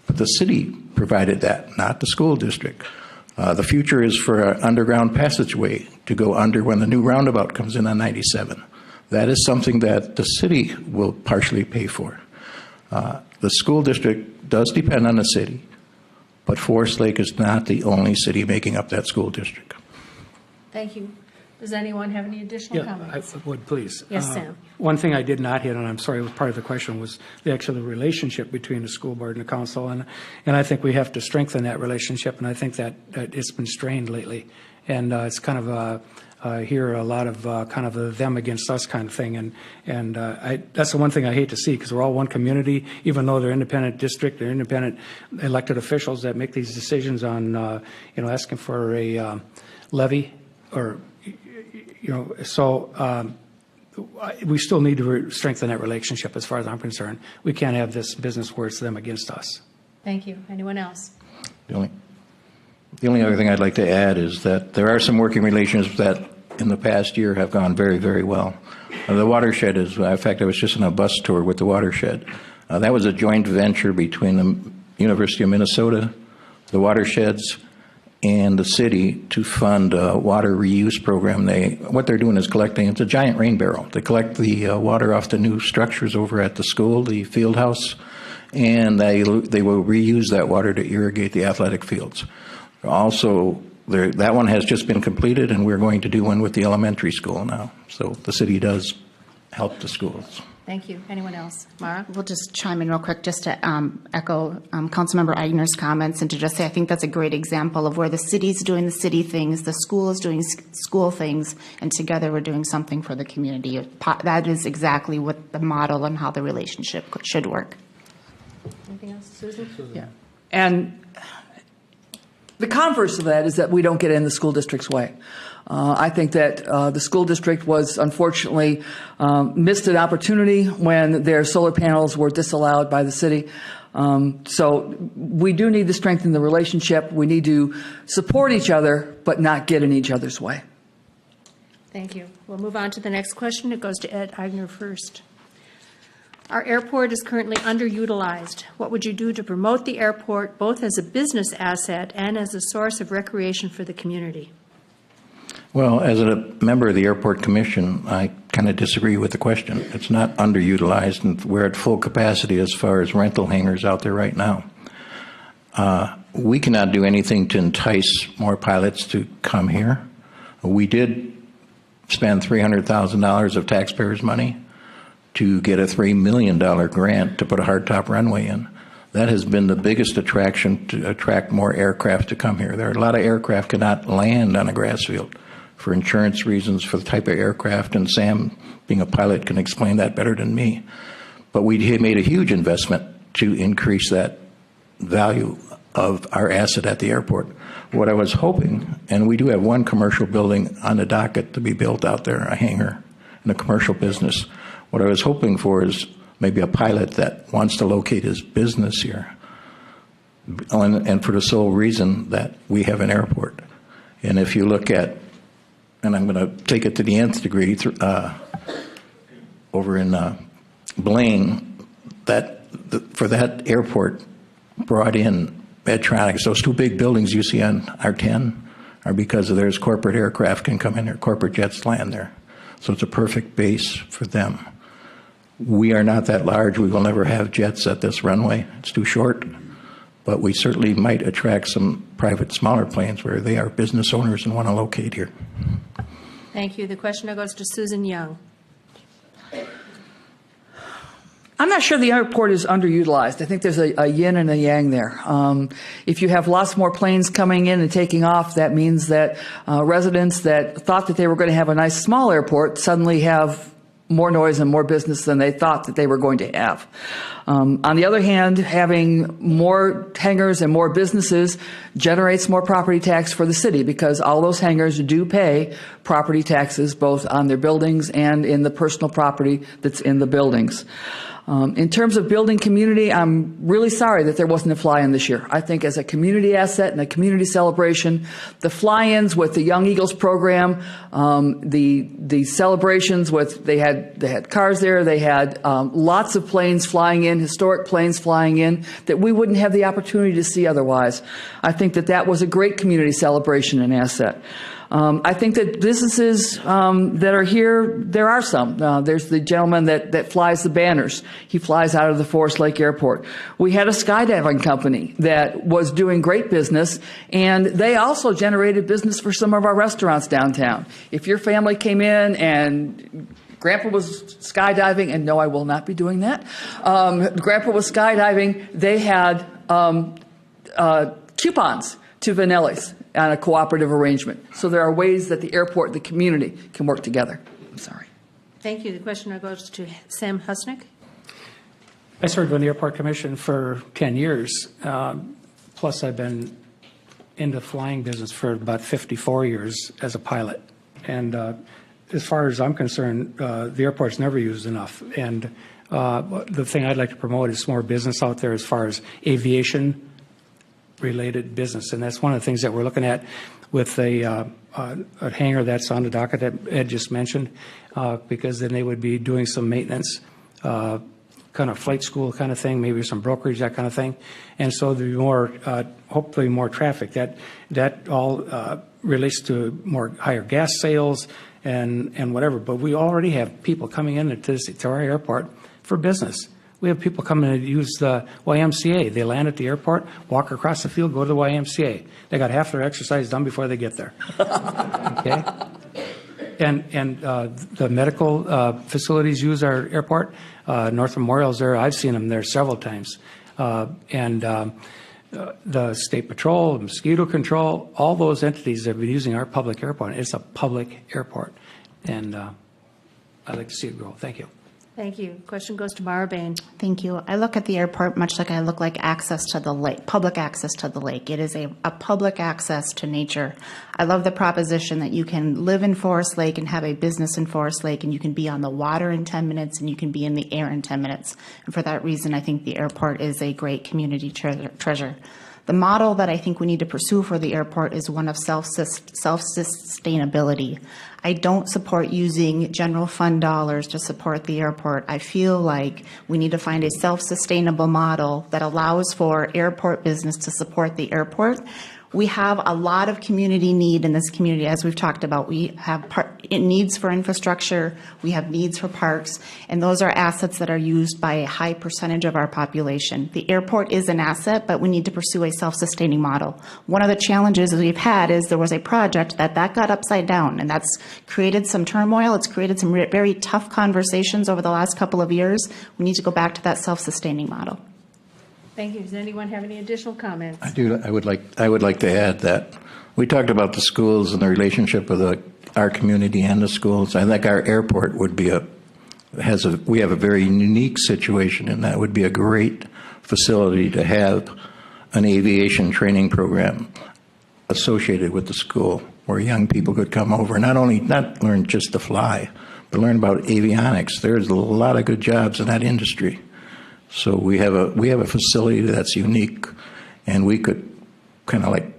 but the city provided that, not the school district. The future is for an underground passageway to go under when the new roundabout comes in on 97. That is something that the city will partially pay for. The school district does depend on the city, but Forest Lake is not the only city making up that school district. Thank you. Does anyone have any additional Yeah, I comments? would, please. Yes, Sam. One thing I did not hit, and I'm sorry, it was part of the question, was the actual relationship between the school board and the council. And I think we have to strengthen that relationship, and I think that it's been strained lately. And it's kind of I hear a lot of kind of a them against us kind of thing. And that's the one thing I hate to see, because we're all one community, even though they're independent district, they're independent elected officials that make these decisions on, asking for a levy or, so we still need to strengthen that relationship as far as I'm concerned. We can't have this business where it's them against us. Thank you. Anyone else? The only other thing I'd like to add is that there are some working relations that in the past year have gone very, very well. The watershed is, in fact, I was just on a bus tour with the watershed. That was a joint venture between the University of Minnesota, the watersheds, and the city to fund a water reuse program. What they're doing is collecting, it's a giant rain barrel. They collect the water off the new structures over at the school, the field house, and they will reuse that water to irrigate the athletic fields. Also, that one has just been completed, and we're going to do one with the elementary school now. So the city does help the schools. Thank you. Anyone else? Mara? We'll just chime in real quick just to echo Councilmember Eigner's comments and to just say I think that's a great example of where the city's doing the city things, the school is doing school things, and together we're doing something for the community. That is exactly what the model and how the relationship should work. Anything else? Susan? Yeah. And the converse of that is that we don't get in the school district's way. I think that the school district was unfortunately missed an opportunity when their solar panels were disallowed by the city. So we do need to strengthen the relationship. We need to support each other, but not get in each other's way. Thank you. We'll move on to the next question. It goes to Ed Eigner first. Our airport is currently underutilized. What would you do to promote the airport both as a business asset and as a source of recreation for the community? Well, as a member of the Airport Commission, I kind of disagree with the question. It's not underutilized, and we're at full capacity as far as rental hangars out there right now. We cannot do anything to entice more pilots to come here. We did spend $300,000 of taxpayers' money to get a $3 million grant to put a hardtop runway in. That has been the biggest attraction to attract more aircraft to come here. There are a lot of aircraft cannot land on a grass field for insurance reasons, for the type of aircraft, and Sam, being a pilot, can explain that better than me. But we made a huge investment to increase that value of our asset at the airport. What I was hoping, and we do have one commercial building on the docket to be built out there, a hangar in a commercial business. What I was hoping for is maybe a pilot that wants to locate his business here, and for the sole reason that we have an airport. And if you look at, and I'm going to take it to the nth degree, over in Blaine, for that airport brought in Medtronics. Those two big buildings you see on R10 are because of there's corporate aircraft can come in there, corporate jets land there. So it's a perfect base for them. We are not that large. We will never have jets at this runway. It's too short. But we certainly might attract some private smaller planes where they are business owners and want to locate here. Thank you. The question now goes to Susan Young. I'm not sure the airport is underutilized. I think there's a yin and a yang there. If you have lots more planes coming in and taking off, that means that residents that thought that they were going to have a nice small airport suddenly have more noise and more business than they thought that they were going to have. On the other hand, having more hangars and more businesses generates more property tax for the city because all those hangars do pay property taxes both on their buildings and in the personal property that's in the buildings. In terms of building community, I'm really sorry that there wasn't a fly-in this year. I think as a community asset and a community celebration, the fly-ins with the Young Eagles program, the celebrations with they had cars there, they had lots of planes flying in, historic planes flying in that we wouldn't have the opportunity to see otherwise. I think that was a great community celebration and asset. I think that businesses that are here, there are some. There's the gentleman that flies the banners. He flies out of the Forest Lake Airport. We had a skydiving company that was doing great business, and they also generated business for some of our restaurants downtown. If your family came in and Grandpa was skydiving, and no, I will not be doing that. Grandpa was skydiving. They had coupons to Vanelli's on a cooperative arrangement. So there are ways that the airport and the community can work together. I'm sorry. Thank you. The question now goes to Sam Husnick. I served on the Airport Commission for 10 years. Plus, I've been in the flying business for about 54 years as a pilot. And as far as I'm concerned, the airport's never used enough. And the thing I'd like to promote is more business out there as far as aviation-related business. And that's one of the things that we're looking at with a hangar that's on the docket that Ed just mentioned, because then they would be doing some maintenance, kind of flight school kind of thing, maybe some brokerage, that kind of thing. And so there'd be more, hopefully more traffic. That all relates to more higher gas sales and whatever. But we already have people coming in to our airport for business. We have people coming to use the YMCA. They land at the airport, walk across the field, go to the YMCA. They got half their exercise done before they get there. Okay? And the medical facilities use our airport. North Memorial's there. I've seen them there several times. The State Patrol, Mosquito Control, all those entities have been using our public airport. It's a public airport. And I'd like to see it grow. Thank you. Thank you. Question goes to Mara Bain. Thank you. I look at the airport much like I look like access to the lake, public access to the lake. It is a public access to nature. I love the proposition that you can live in Forest Lake and have a business in Forest Lake, and you can be on the water in 10 minutes and you can be in the air in 10 minutes. And for that reason, I think the airport is a great community treasure. The model that I think we need to pursue for the airport is one of self-sustainability. I don't support using general fund dollars to support the airport. I feel like we need to find a self-sustainable model that allows for airport business to support the airport. We have a lot of community need in this community, as we've talked about. We have needs for infrastructure, we have needs for parks, and those are assets that are used by a high percentage of our population. The airport is an asset, but we need to pursue a self-sustaining model. One of the challenges we've had is there was a project that got upside down, and that's created some turmoil. It's created some very tough conversations over the last couple of years. We need to go back to that self-sustaining model. Thank you. Does anyone have any additional comments? I do. I would like to add that we talked about the schools and the relationship of our community and the schools. I think our airport would be we have a very unique situation, and that would be a great facility to have an aviation training program associated with the school, where young people could come over, not learn just to fly, but learn about avionics. There's a lot of good jobs in that industry. So we have a facility that's unique, and we could kind of like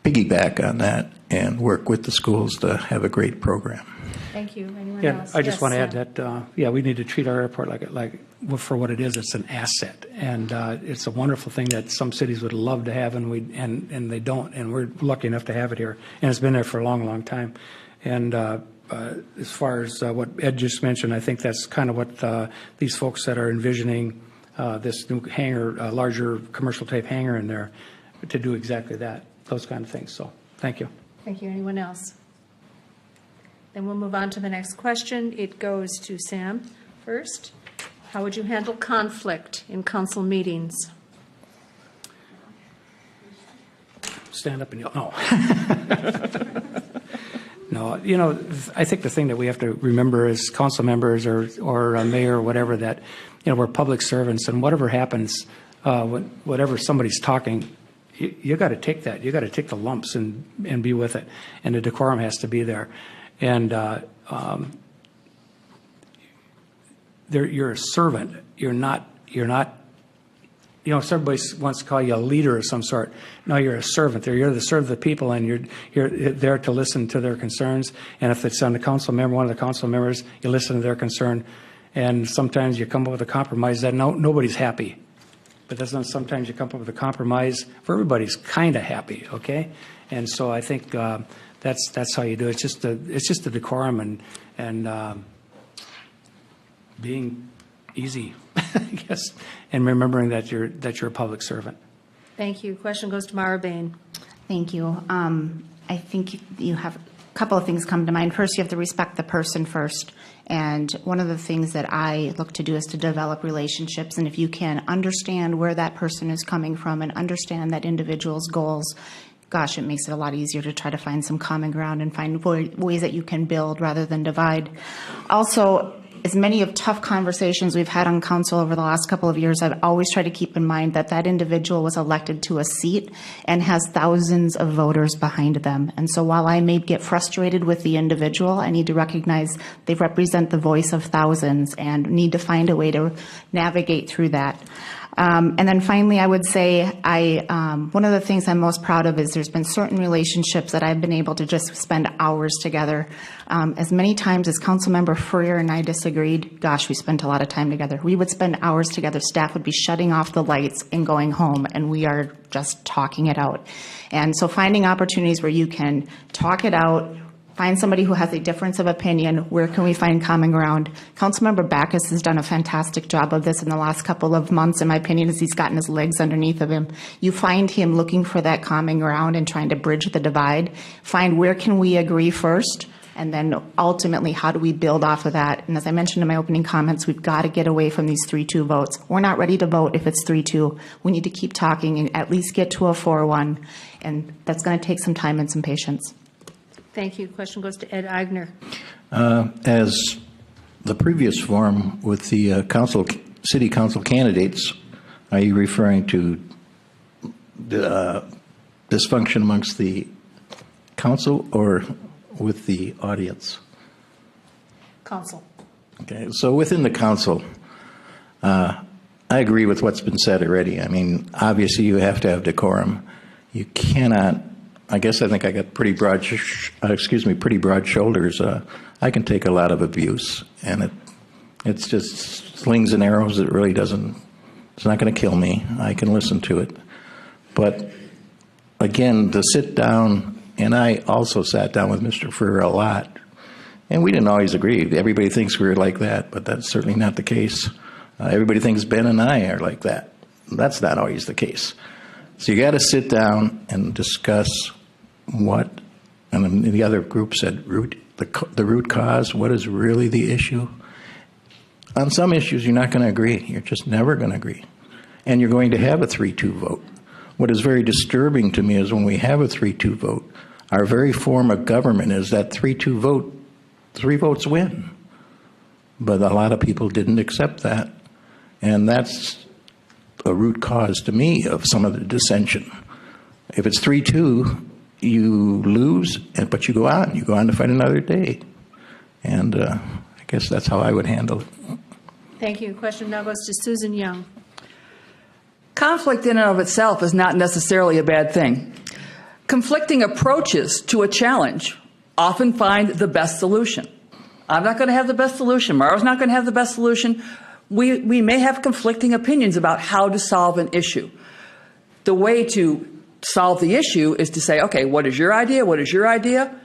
piggyback on that and work with the schools to have a great program. Thank you. Anyone Yeah, else? I just Yes, want to add Sam. that, we need to treat our airport like for what it is. It's an asset, and it's a wonderful thing that some cities would love to have, and they don't, and we're lucky enough to have it here, and it's been there for a long, long time. And as far as what Ed just mentioned, I think that's kind of what these folks that are envisioning this new hangar, larger commercial type hangar in there, to do exactly that, those kind of things. So, thank you. Thank you. Anyone else? Then we'll move on to the next question. It goes to Sam first. How would you handle conflict in council meetings? Stand up and yell, no. No, I think the thing that we have to remember as council members or a mayor or whatever, that, we're public servants, and whatever happens, whatever somebody's talking, you got to take that. You got to take the lumps and be with it. And the decorum has to be there. And you're a servant. You're not, everybody wants to call you a leader of some sort. No, you're a servant. You're to serve the people, and you're there to listen to their concerns. And if it's on the council member, one of the council members, you listen to their concern. And sometimes you come up with a compromise that nobody's happy. But sometimes you come up with a compromise where everybody's kind of happy, okay? And so I think that's how you do it. It's just the decorum and being easy. I guess, and remembering that you're a public servant. Thank you. Question goes to Mara Bain. Thank you. I think you have a couple of things come to mind. First, you have to respect the person first. And one of the things that I look to do is to develop relationships. And if you can understand where that person is coming from and understand that individual's goals, gosh, it makes it a lot easier to try to find some common ground and find ways that you can build rather than divide. Also, as many of tough conversations we've had on council over the last couple of years, I've always tried to keep in mind that that individual was elected to a seat and has thousands of voters behind them. And so while I may get frustrated with the individual, I need to recognize they represent the voice of thousands and need to find a way to navigate through that. And then finally, I would say one of the things I'm most proud of is there's been certain relationships that I've been able to just spend hours together. As many times as Councilmember Freer and I disagreed, gosh, we spent a lot of time together. We would spend hours together. Staff would be shutting off the lights and going home, and we are just talking it out. And so finding opportunities where you can talk it out, find somebody who has a difference of opinion. Where can we find common ground? Councilmember Backus has done a fantastic job of this in the last couple of months, in my opinion, as he's gotten his legs underneath of him. You find him looking for that common ground and trying to bridge the divide. Find where can we agree first, and then ultimately how do we build off of that? And as I mentioned in my opening comments, we've got to get away from these 3-2 votes. We're not ready to vote if it's 3-2. We need to keep talking and at least get to a 4-1, and that's going to take some time and some patience. Thank you. Question goes to Ed Eigner. As the previous forum with the city council candidates, are you referring to dysfunction amongst the council or with the audience? Council. Okay, so within the council, I agree with what's been said already. I mean, obviously you have to have decorum. You cannot. I guess I think I got pretty broad shoulders. I can take a lot of abuse, and it's just slings and arrows. It really doesn't. It's not going to kill me. I can listen to it, but again, to sit down, and I also sat down with Mr. Freer a lot, and we didn't always agree. Everybody thinks we're like that, but that's certainly not the case. Everybody thinks Ben and I are like that. That's not always the case. So you got to sit down and discuss what, and then the other group said the root cause, what is really the issue. On some issues, you're not going to agree. You're just never going to agree. And you're going to have a 3-2 vote. What is very disturbing to me is when we have a 3-2 vote, our very form of government is that 3-2 vote, 3 votes win. But a lot of people didn't accept that. And that's a root cause to me of some of the dissension. If it's 3-2, you lose, but you go on to fight another day. And I guess that's how I would handle it. Thank you. Question now goes to Susan Young. Conflict in and of itself is not necessarily a bad thing. Conflicting approaches to a challenge often find the best solution. I'm not going to have the best solution. Mara's not going to have the best solution. We may have conflicting opinions about how to solve an issue. The way to solve the issue is to say, okay, what is your idea? What is your idea?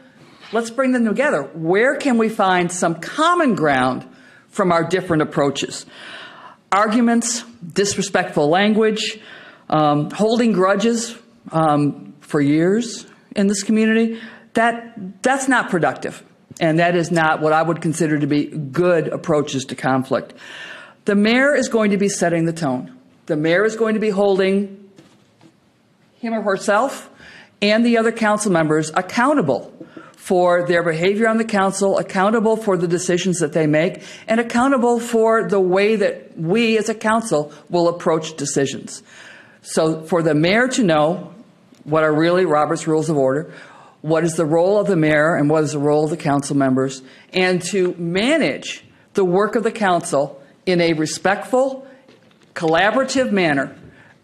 Let's bring them together. Where can we find some common ground from our different approaches? Arguments, disrespectful language, holding grudges for years in this community, that's not productive. And that is not what I would consider to be good approaches to conflict. The mayor is going to be setting the tone. The mayor is going to be holding him or herself and the other council members accountable for their behavior on the council, accountable for the decisions that they make, and accountable for the way that we as a council will approach decisions. So for the mayor to know what are really Robert's Rules of Order, what is the role of the mayor and what is the role of the council members, and to manage the work of the council in a respectful, collaborative manner,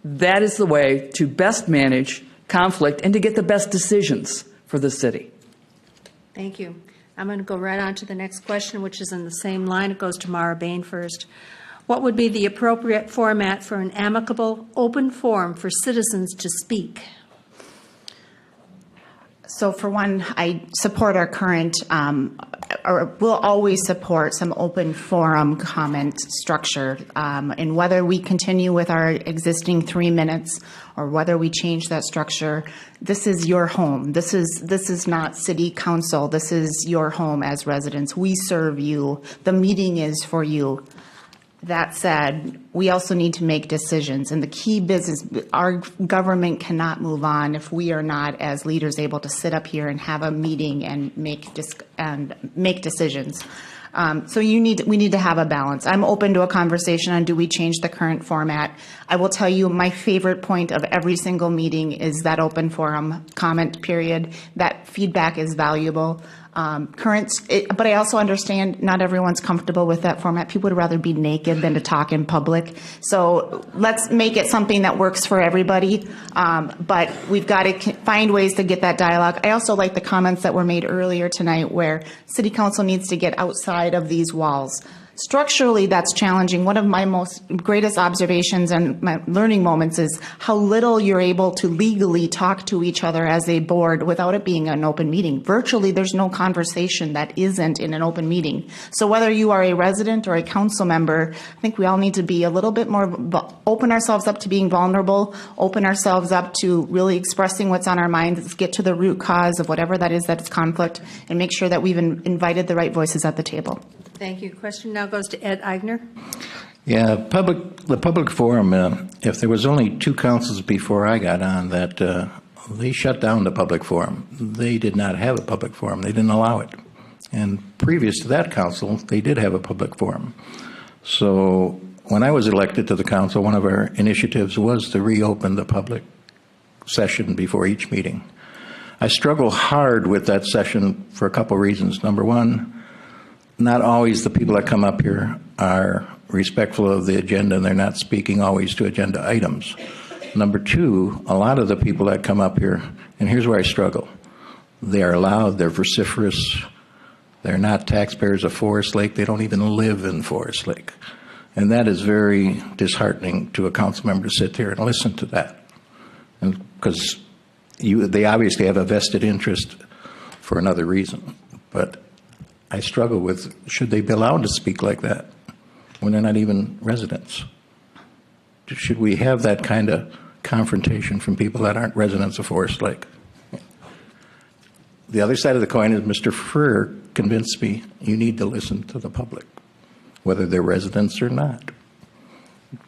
that is the way to best manage conflict and to get the best decisions for the city. Thank you. I'm going to go right on to the next question, which is in the same line. It goes to Mara Bain first. What would be the appropriate format for an amicable, open forum for citizens to speak? So for one, I support our current will always support some open forum comment structure. And whether we continue with our existing 3 minutes or whether we change that structure, this is your home. This is not city council. This is your home as residents. We serve you. The meeting is for you. That said, we also need to make decisions. And the key business, our government cannot move on if we are not, as leaders, able to sit up here and have a meeting and make decisions. So we need to have a balance. I'm open to a conversation on do we change the current format. I will tell you my favorite point of every single meeting is that open forum comment period. That feedback is valuable. But I also understand not everyone's comfortable with that format. People would rather be naked than to talk in public. So let's make it something that works for everybody. But we've got to find ways to get that dialogue. I also like the comments that were made earlier tonight where City Council needs to get outside of these walls. Structurally, that's challenging. One of my greatest observations and my learning moments is how little you're able to legally talk to each other as a board without it being an open meeting. Virtually, there's no conversation that isn't in an open meeting. So whether you are a resident or a council member, I think we all need to be a little bit more, open ourselves up to being vulnerable, open ourselves up to really expressing what's on our minds. Let's get to the root cause of whatever that is that's conflict and make sure that we've invited the right voices at the table. Thank you. Question now goes to Ed Eigner. Yeah, the public forum, if there was only 2 councils before I got on that they shut down the public forum. They did not have a public forum. They didn't allow it. And previous to that council, they did have a public forum. So when I was elected to the council, one of our initiatives was to reopen the public session before each meeting. I struggle hard with that session for a couple reasons. Number one, not always the people that come up here are respectful of the agenda and they're not speaking always to agenda items. Number two, a lot of the people that come up here, and here's where I struggle, they are loud, they're vociferous, they're not taxpayers of Forest Lake, they don't even live in Forest Lake. And that is very disheartening to a council member to sit there and listen to that. And because they obviously have a vested interest for another reason. But I struggle with, should they be allowed to speak like that when they're not even residents? Should we have that kind of confrontation from people that aren't residents of Forest Lake? The other side of the coin is Mr. Freer convinced me you need to listen to the public, whether they're residents or not.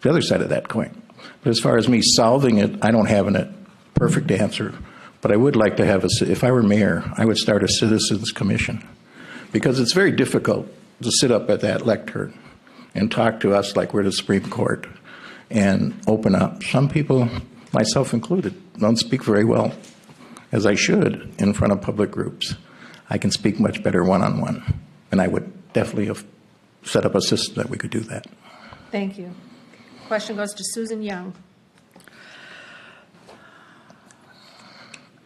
The other side of that coin. But as far as me solving it, I don't have a perfect answer. But I would like to have if I were mayor, I would start a citizens commission. Because it's very difficult to sit up at that lectern and talk to us like we're the Supreme Court and open up. Some people, myself included, don't speak very well, as I should, in front of public groups. I can speak much better one-on-one, and I would definitely have set up a system that we could do that. Thank you. Question goes to Susan Young.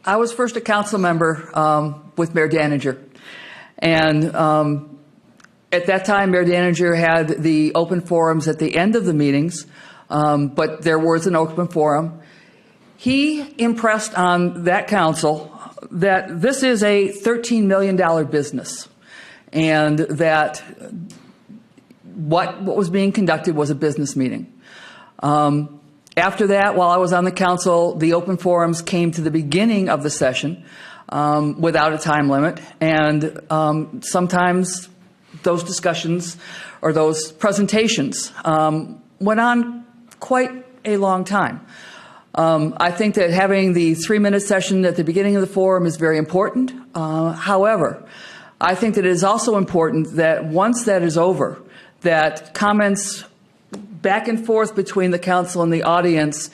I was first a council member with Mayor Daninger. And at that time, Mayor Daninger had the open forums at the end of the meetings, but there was an open forum. He impressed on that council that this is a $13 million business and that what was being conducted was a business meeting. After that, while I was on the council, the open forums came to the beginning of the session. Without a time limit, and sometimes those discussions or those presentations went on quite a long time. I think that having the 3-minute session at the beginning of the forum is very important. However, I think that it is also important that once that is over, that comments back and forth between the council and the audience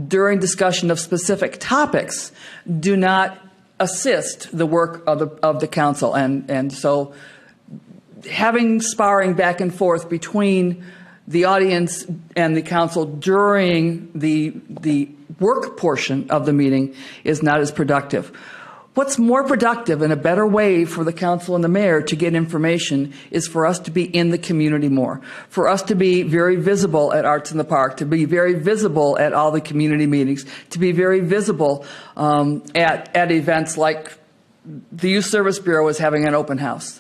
during discussion of specific topics do not assist the work of the council. And so having sparring back and forth between the audience and the council during the work portion of the meeting is not as productive. What's more productive and a better way for the council and the mayor to get information is for us to be in the community more, for us to be very visible at Arts in the Park, to be very visible at all the community meetings, to be very visible at events like the Youth Service Bureau is having an open house.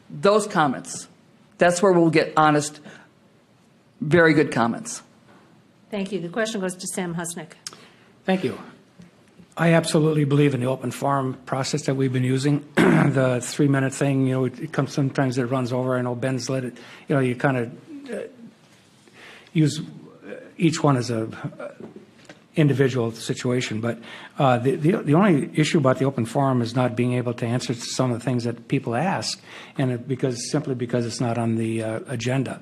those comments. That's where we'll get honest, very good comments. Thank you. The question goes to Sam Husnick. Thank you. I absolutely believe in the open forum process that we've been using. The 3-minute thing, it comes, sometimes it runs over. I know Ben's let it, you kind of use each one as a individual situation. But the only issue about the open forum is not being able to answer some of the things that people ask, and simply because it's not on the agenda.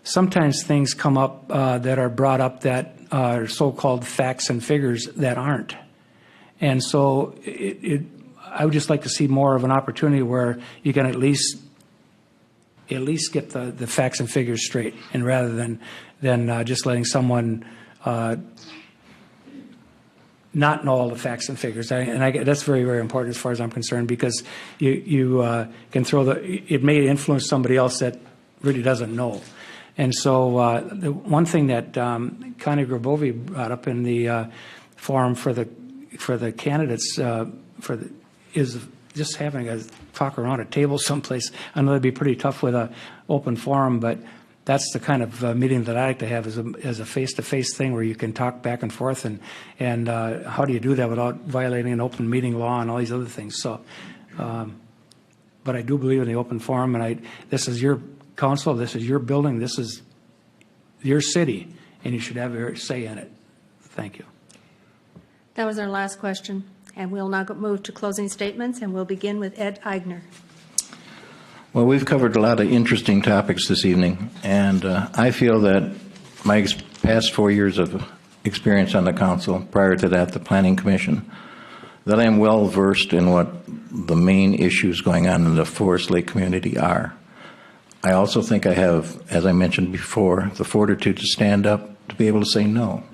Sometimes things come up that are brought up that are so-called facts and figures that aren't. And so I would just like to see more of an opportunity where you can at least get the facts and figures straight, and rather than just letting someone not know all the facts and figures. That's very, very important as far as I'm concerned, because you can throw it may influence somebody else that really doesn't know. And so the one thing that Connie Grabovi brought up in the forum for the candidates is just having a talk around a table someplace. I know it'd be pretty tough with an open forum, but that's the kind of meeting that I like to have, as a face-to-face thing where you can talk back and forth. And how do you do that without violating an open meeting law and all these other things? So, but I do believe in the open forum, and this is your council, this is your building, this is your city, and you should have your say in it. Thank you. That was our last question, and we'll now move to closing statements, and we'll begin with Ed Eigner. Well, we've covered a lot of interesting topics this evening, and I feel that my past 4 years of experience on the council, prior to that, the Planning Commission, that I am well versed in what the main issues going on in the Forest Lake community are. I also think I have, as I mentioned before, the fortitude to stand up, to be able to say no.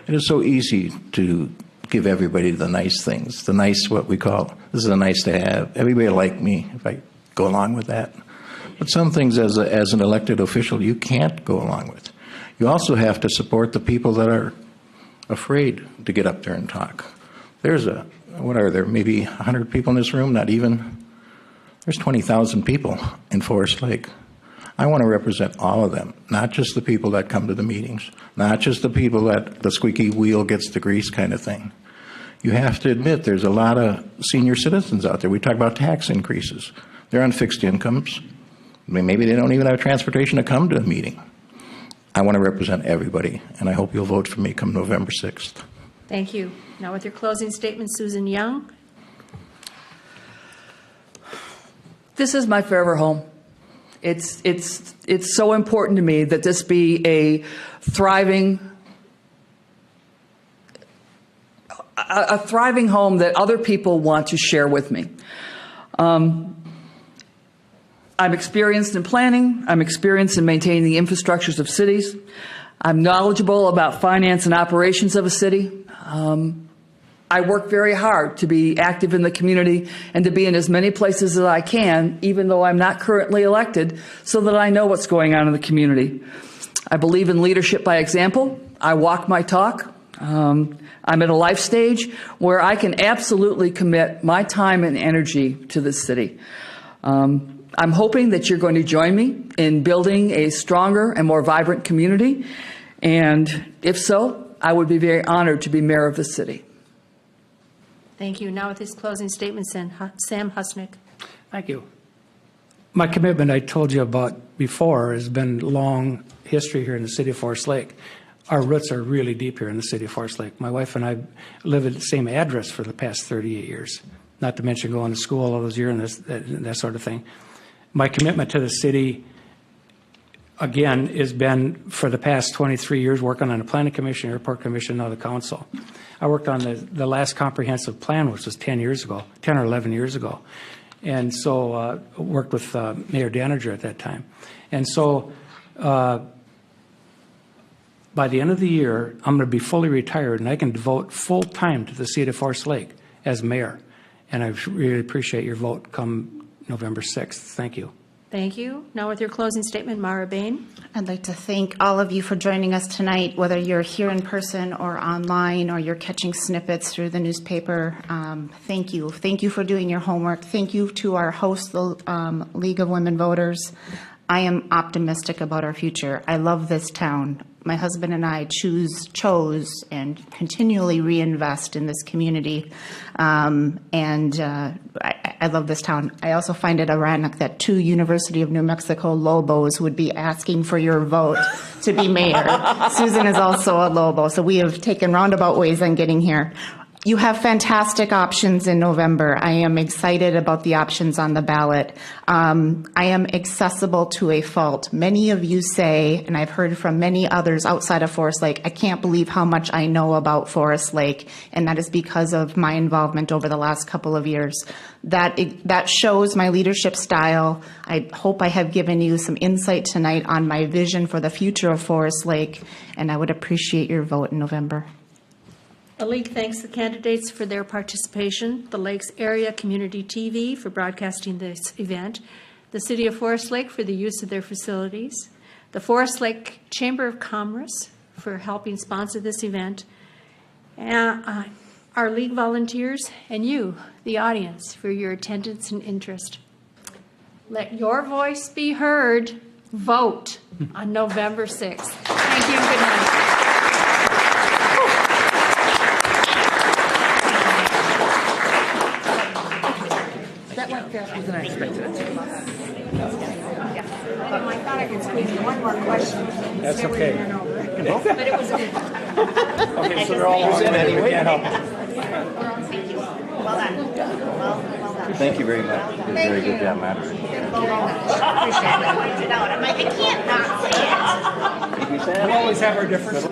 It is so easy to give everybody the nice things, the nice, what we call, this is a nice to have. Everybody like me if I go along with that. But some things as an elected official you can't go along with. You also have to support the people that are afraid to get up there and talk. What are there, maybe 100 people in this room? Not even. There's 20,000 people in Forest Lake. I want to represent all of them, not just the people that come to the meetings, not just the people that the squeaky wheel gets the grease kind of thing. You have to admit there's a lot of senior citizens out there. We talk about tax increases. They're on fixed incomes. Maybe they don't even have transportation to come to a meeting. I want to represent everybody, and I hope you'll vote for me come November 6th. Thank you. Now with your closing statement, Susan Young. This is my forever home. It's so important to me that this be a thriving home that other people want to share with me. I'm experienced in planning. I'm experienced in maintaining the infrastructures of cities. I'm knowledgeable about finance and operations of a city. I work very hard to be active in the community and to be in as many places as I can, even though I'm not currently elected, so that I know what's going on in the community. I believe in leadership by example. I walk my talk. I'm at a life stage where I can absolutely commit my time and energy to this city. I'm hoping that you're going to join me in building a stronger and more vibrant community. And if so, I would be very honored to be mayor of the city. Thank you. Now with his closing statement, Sam Husnick. Thank you. My commitment I told you about before has been long history here in the city of Forest Lake. Our roots are really deep here in the city of Forest Lake. My wife and I live at the same address for the past 38 years, not to mention going to school all those years and that sort of thing. My commitment to the city, again, has been for the past 23 years working on the Planning Commission, Airport Commission, now the council. I worked on the last comprehensive plan, which was 10 or 11 years ago. And so worked with Mayor Danager at that time. And so by the end of the year, I'm going to be fully retired, and I can devote full time to the city of Forest Lake as mayor. And I really appreciate your vote come November 6th. Thank you. Thank you. Now with your closing statement, Mara Bain. I'd like to thank all of you for joining us tonight, whether you're here in person or online, or you're catching snippets through the newspaper. Thank you. Thank you for doing your homework. Thank you to our host, the League of Women Voters. I am optimistic about our future. I love this town. My husband and I chose and continually reinvest in this community. I love this town. I also find it ironic that 2 University of New Mexico Lobos would be asking for your vote to be mayor. Susan is also a Lobo, so we have taken roundabout ways on getting here. You have fantastic options in November. I am excited about the options on the ballot. I am accessible to a fault. Many of you say, and I've heard from many others outside of Forest Lake, I can't believe how much I know about Forest Lake, and that is because of my involvement over the last couple of years. That shows my leadership style. I hope I have given you some insight tonight on my vision for the future of Forest Lake, and I would appreciate your vote in November. The League thanks the candidates for their participation, the Lakes Area Community TV for broadcasting this event, the City of Forest Lake for the use of their facilities, the Forest Lake Chamber of Commerce for helping sponsor this event, and our League volunteers, and you, the audience, for your attendance and interest. Let your voice be heard. Vote on November 6th. Thank you. Good night. That went faster than I expected it to. I thought I could squeeze in one more question. That's okay. But it was a good one. Okay, so they're all in anyway. Well done. Thank you very much. You did a very good job, Matt. Appreciate it. I pointed out. I'm like, I can't not say it. We'll always have our differences.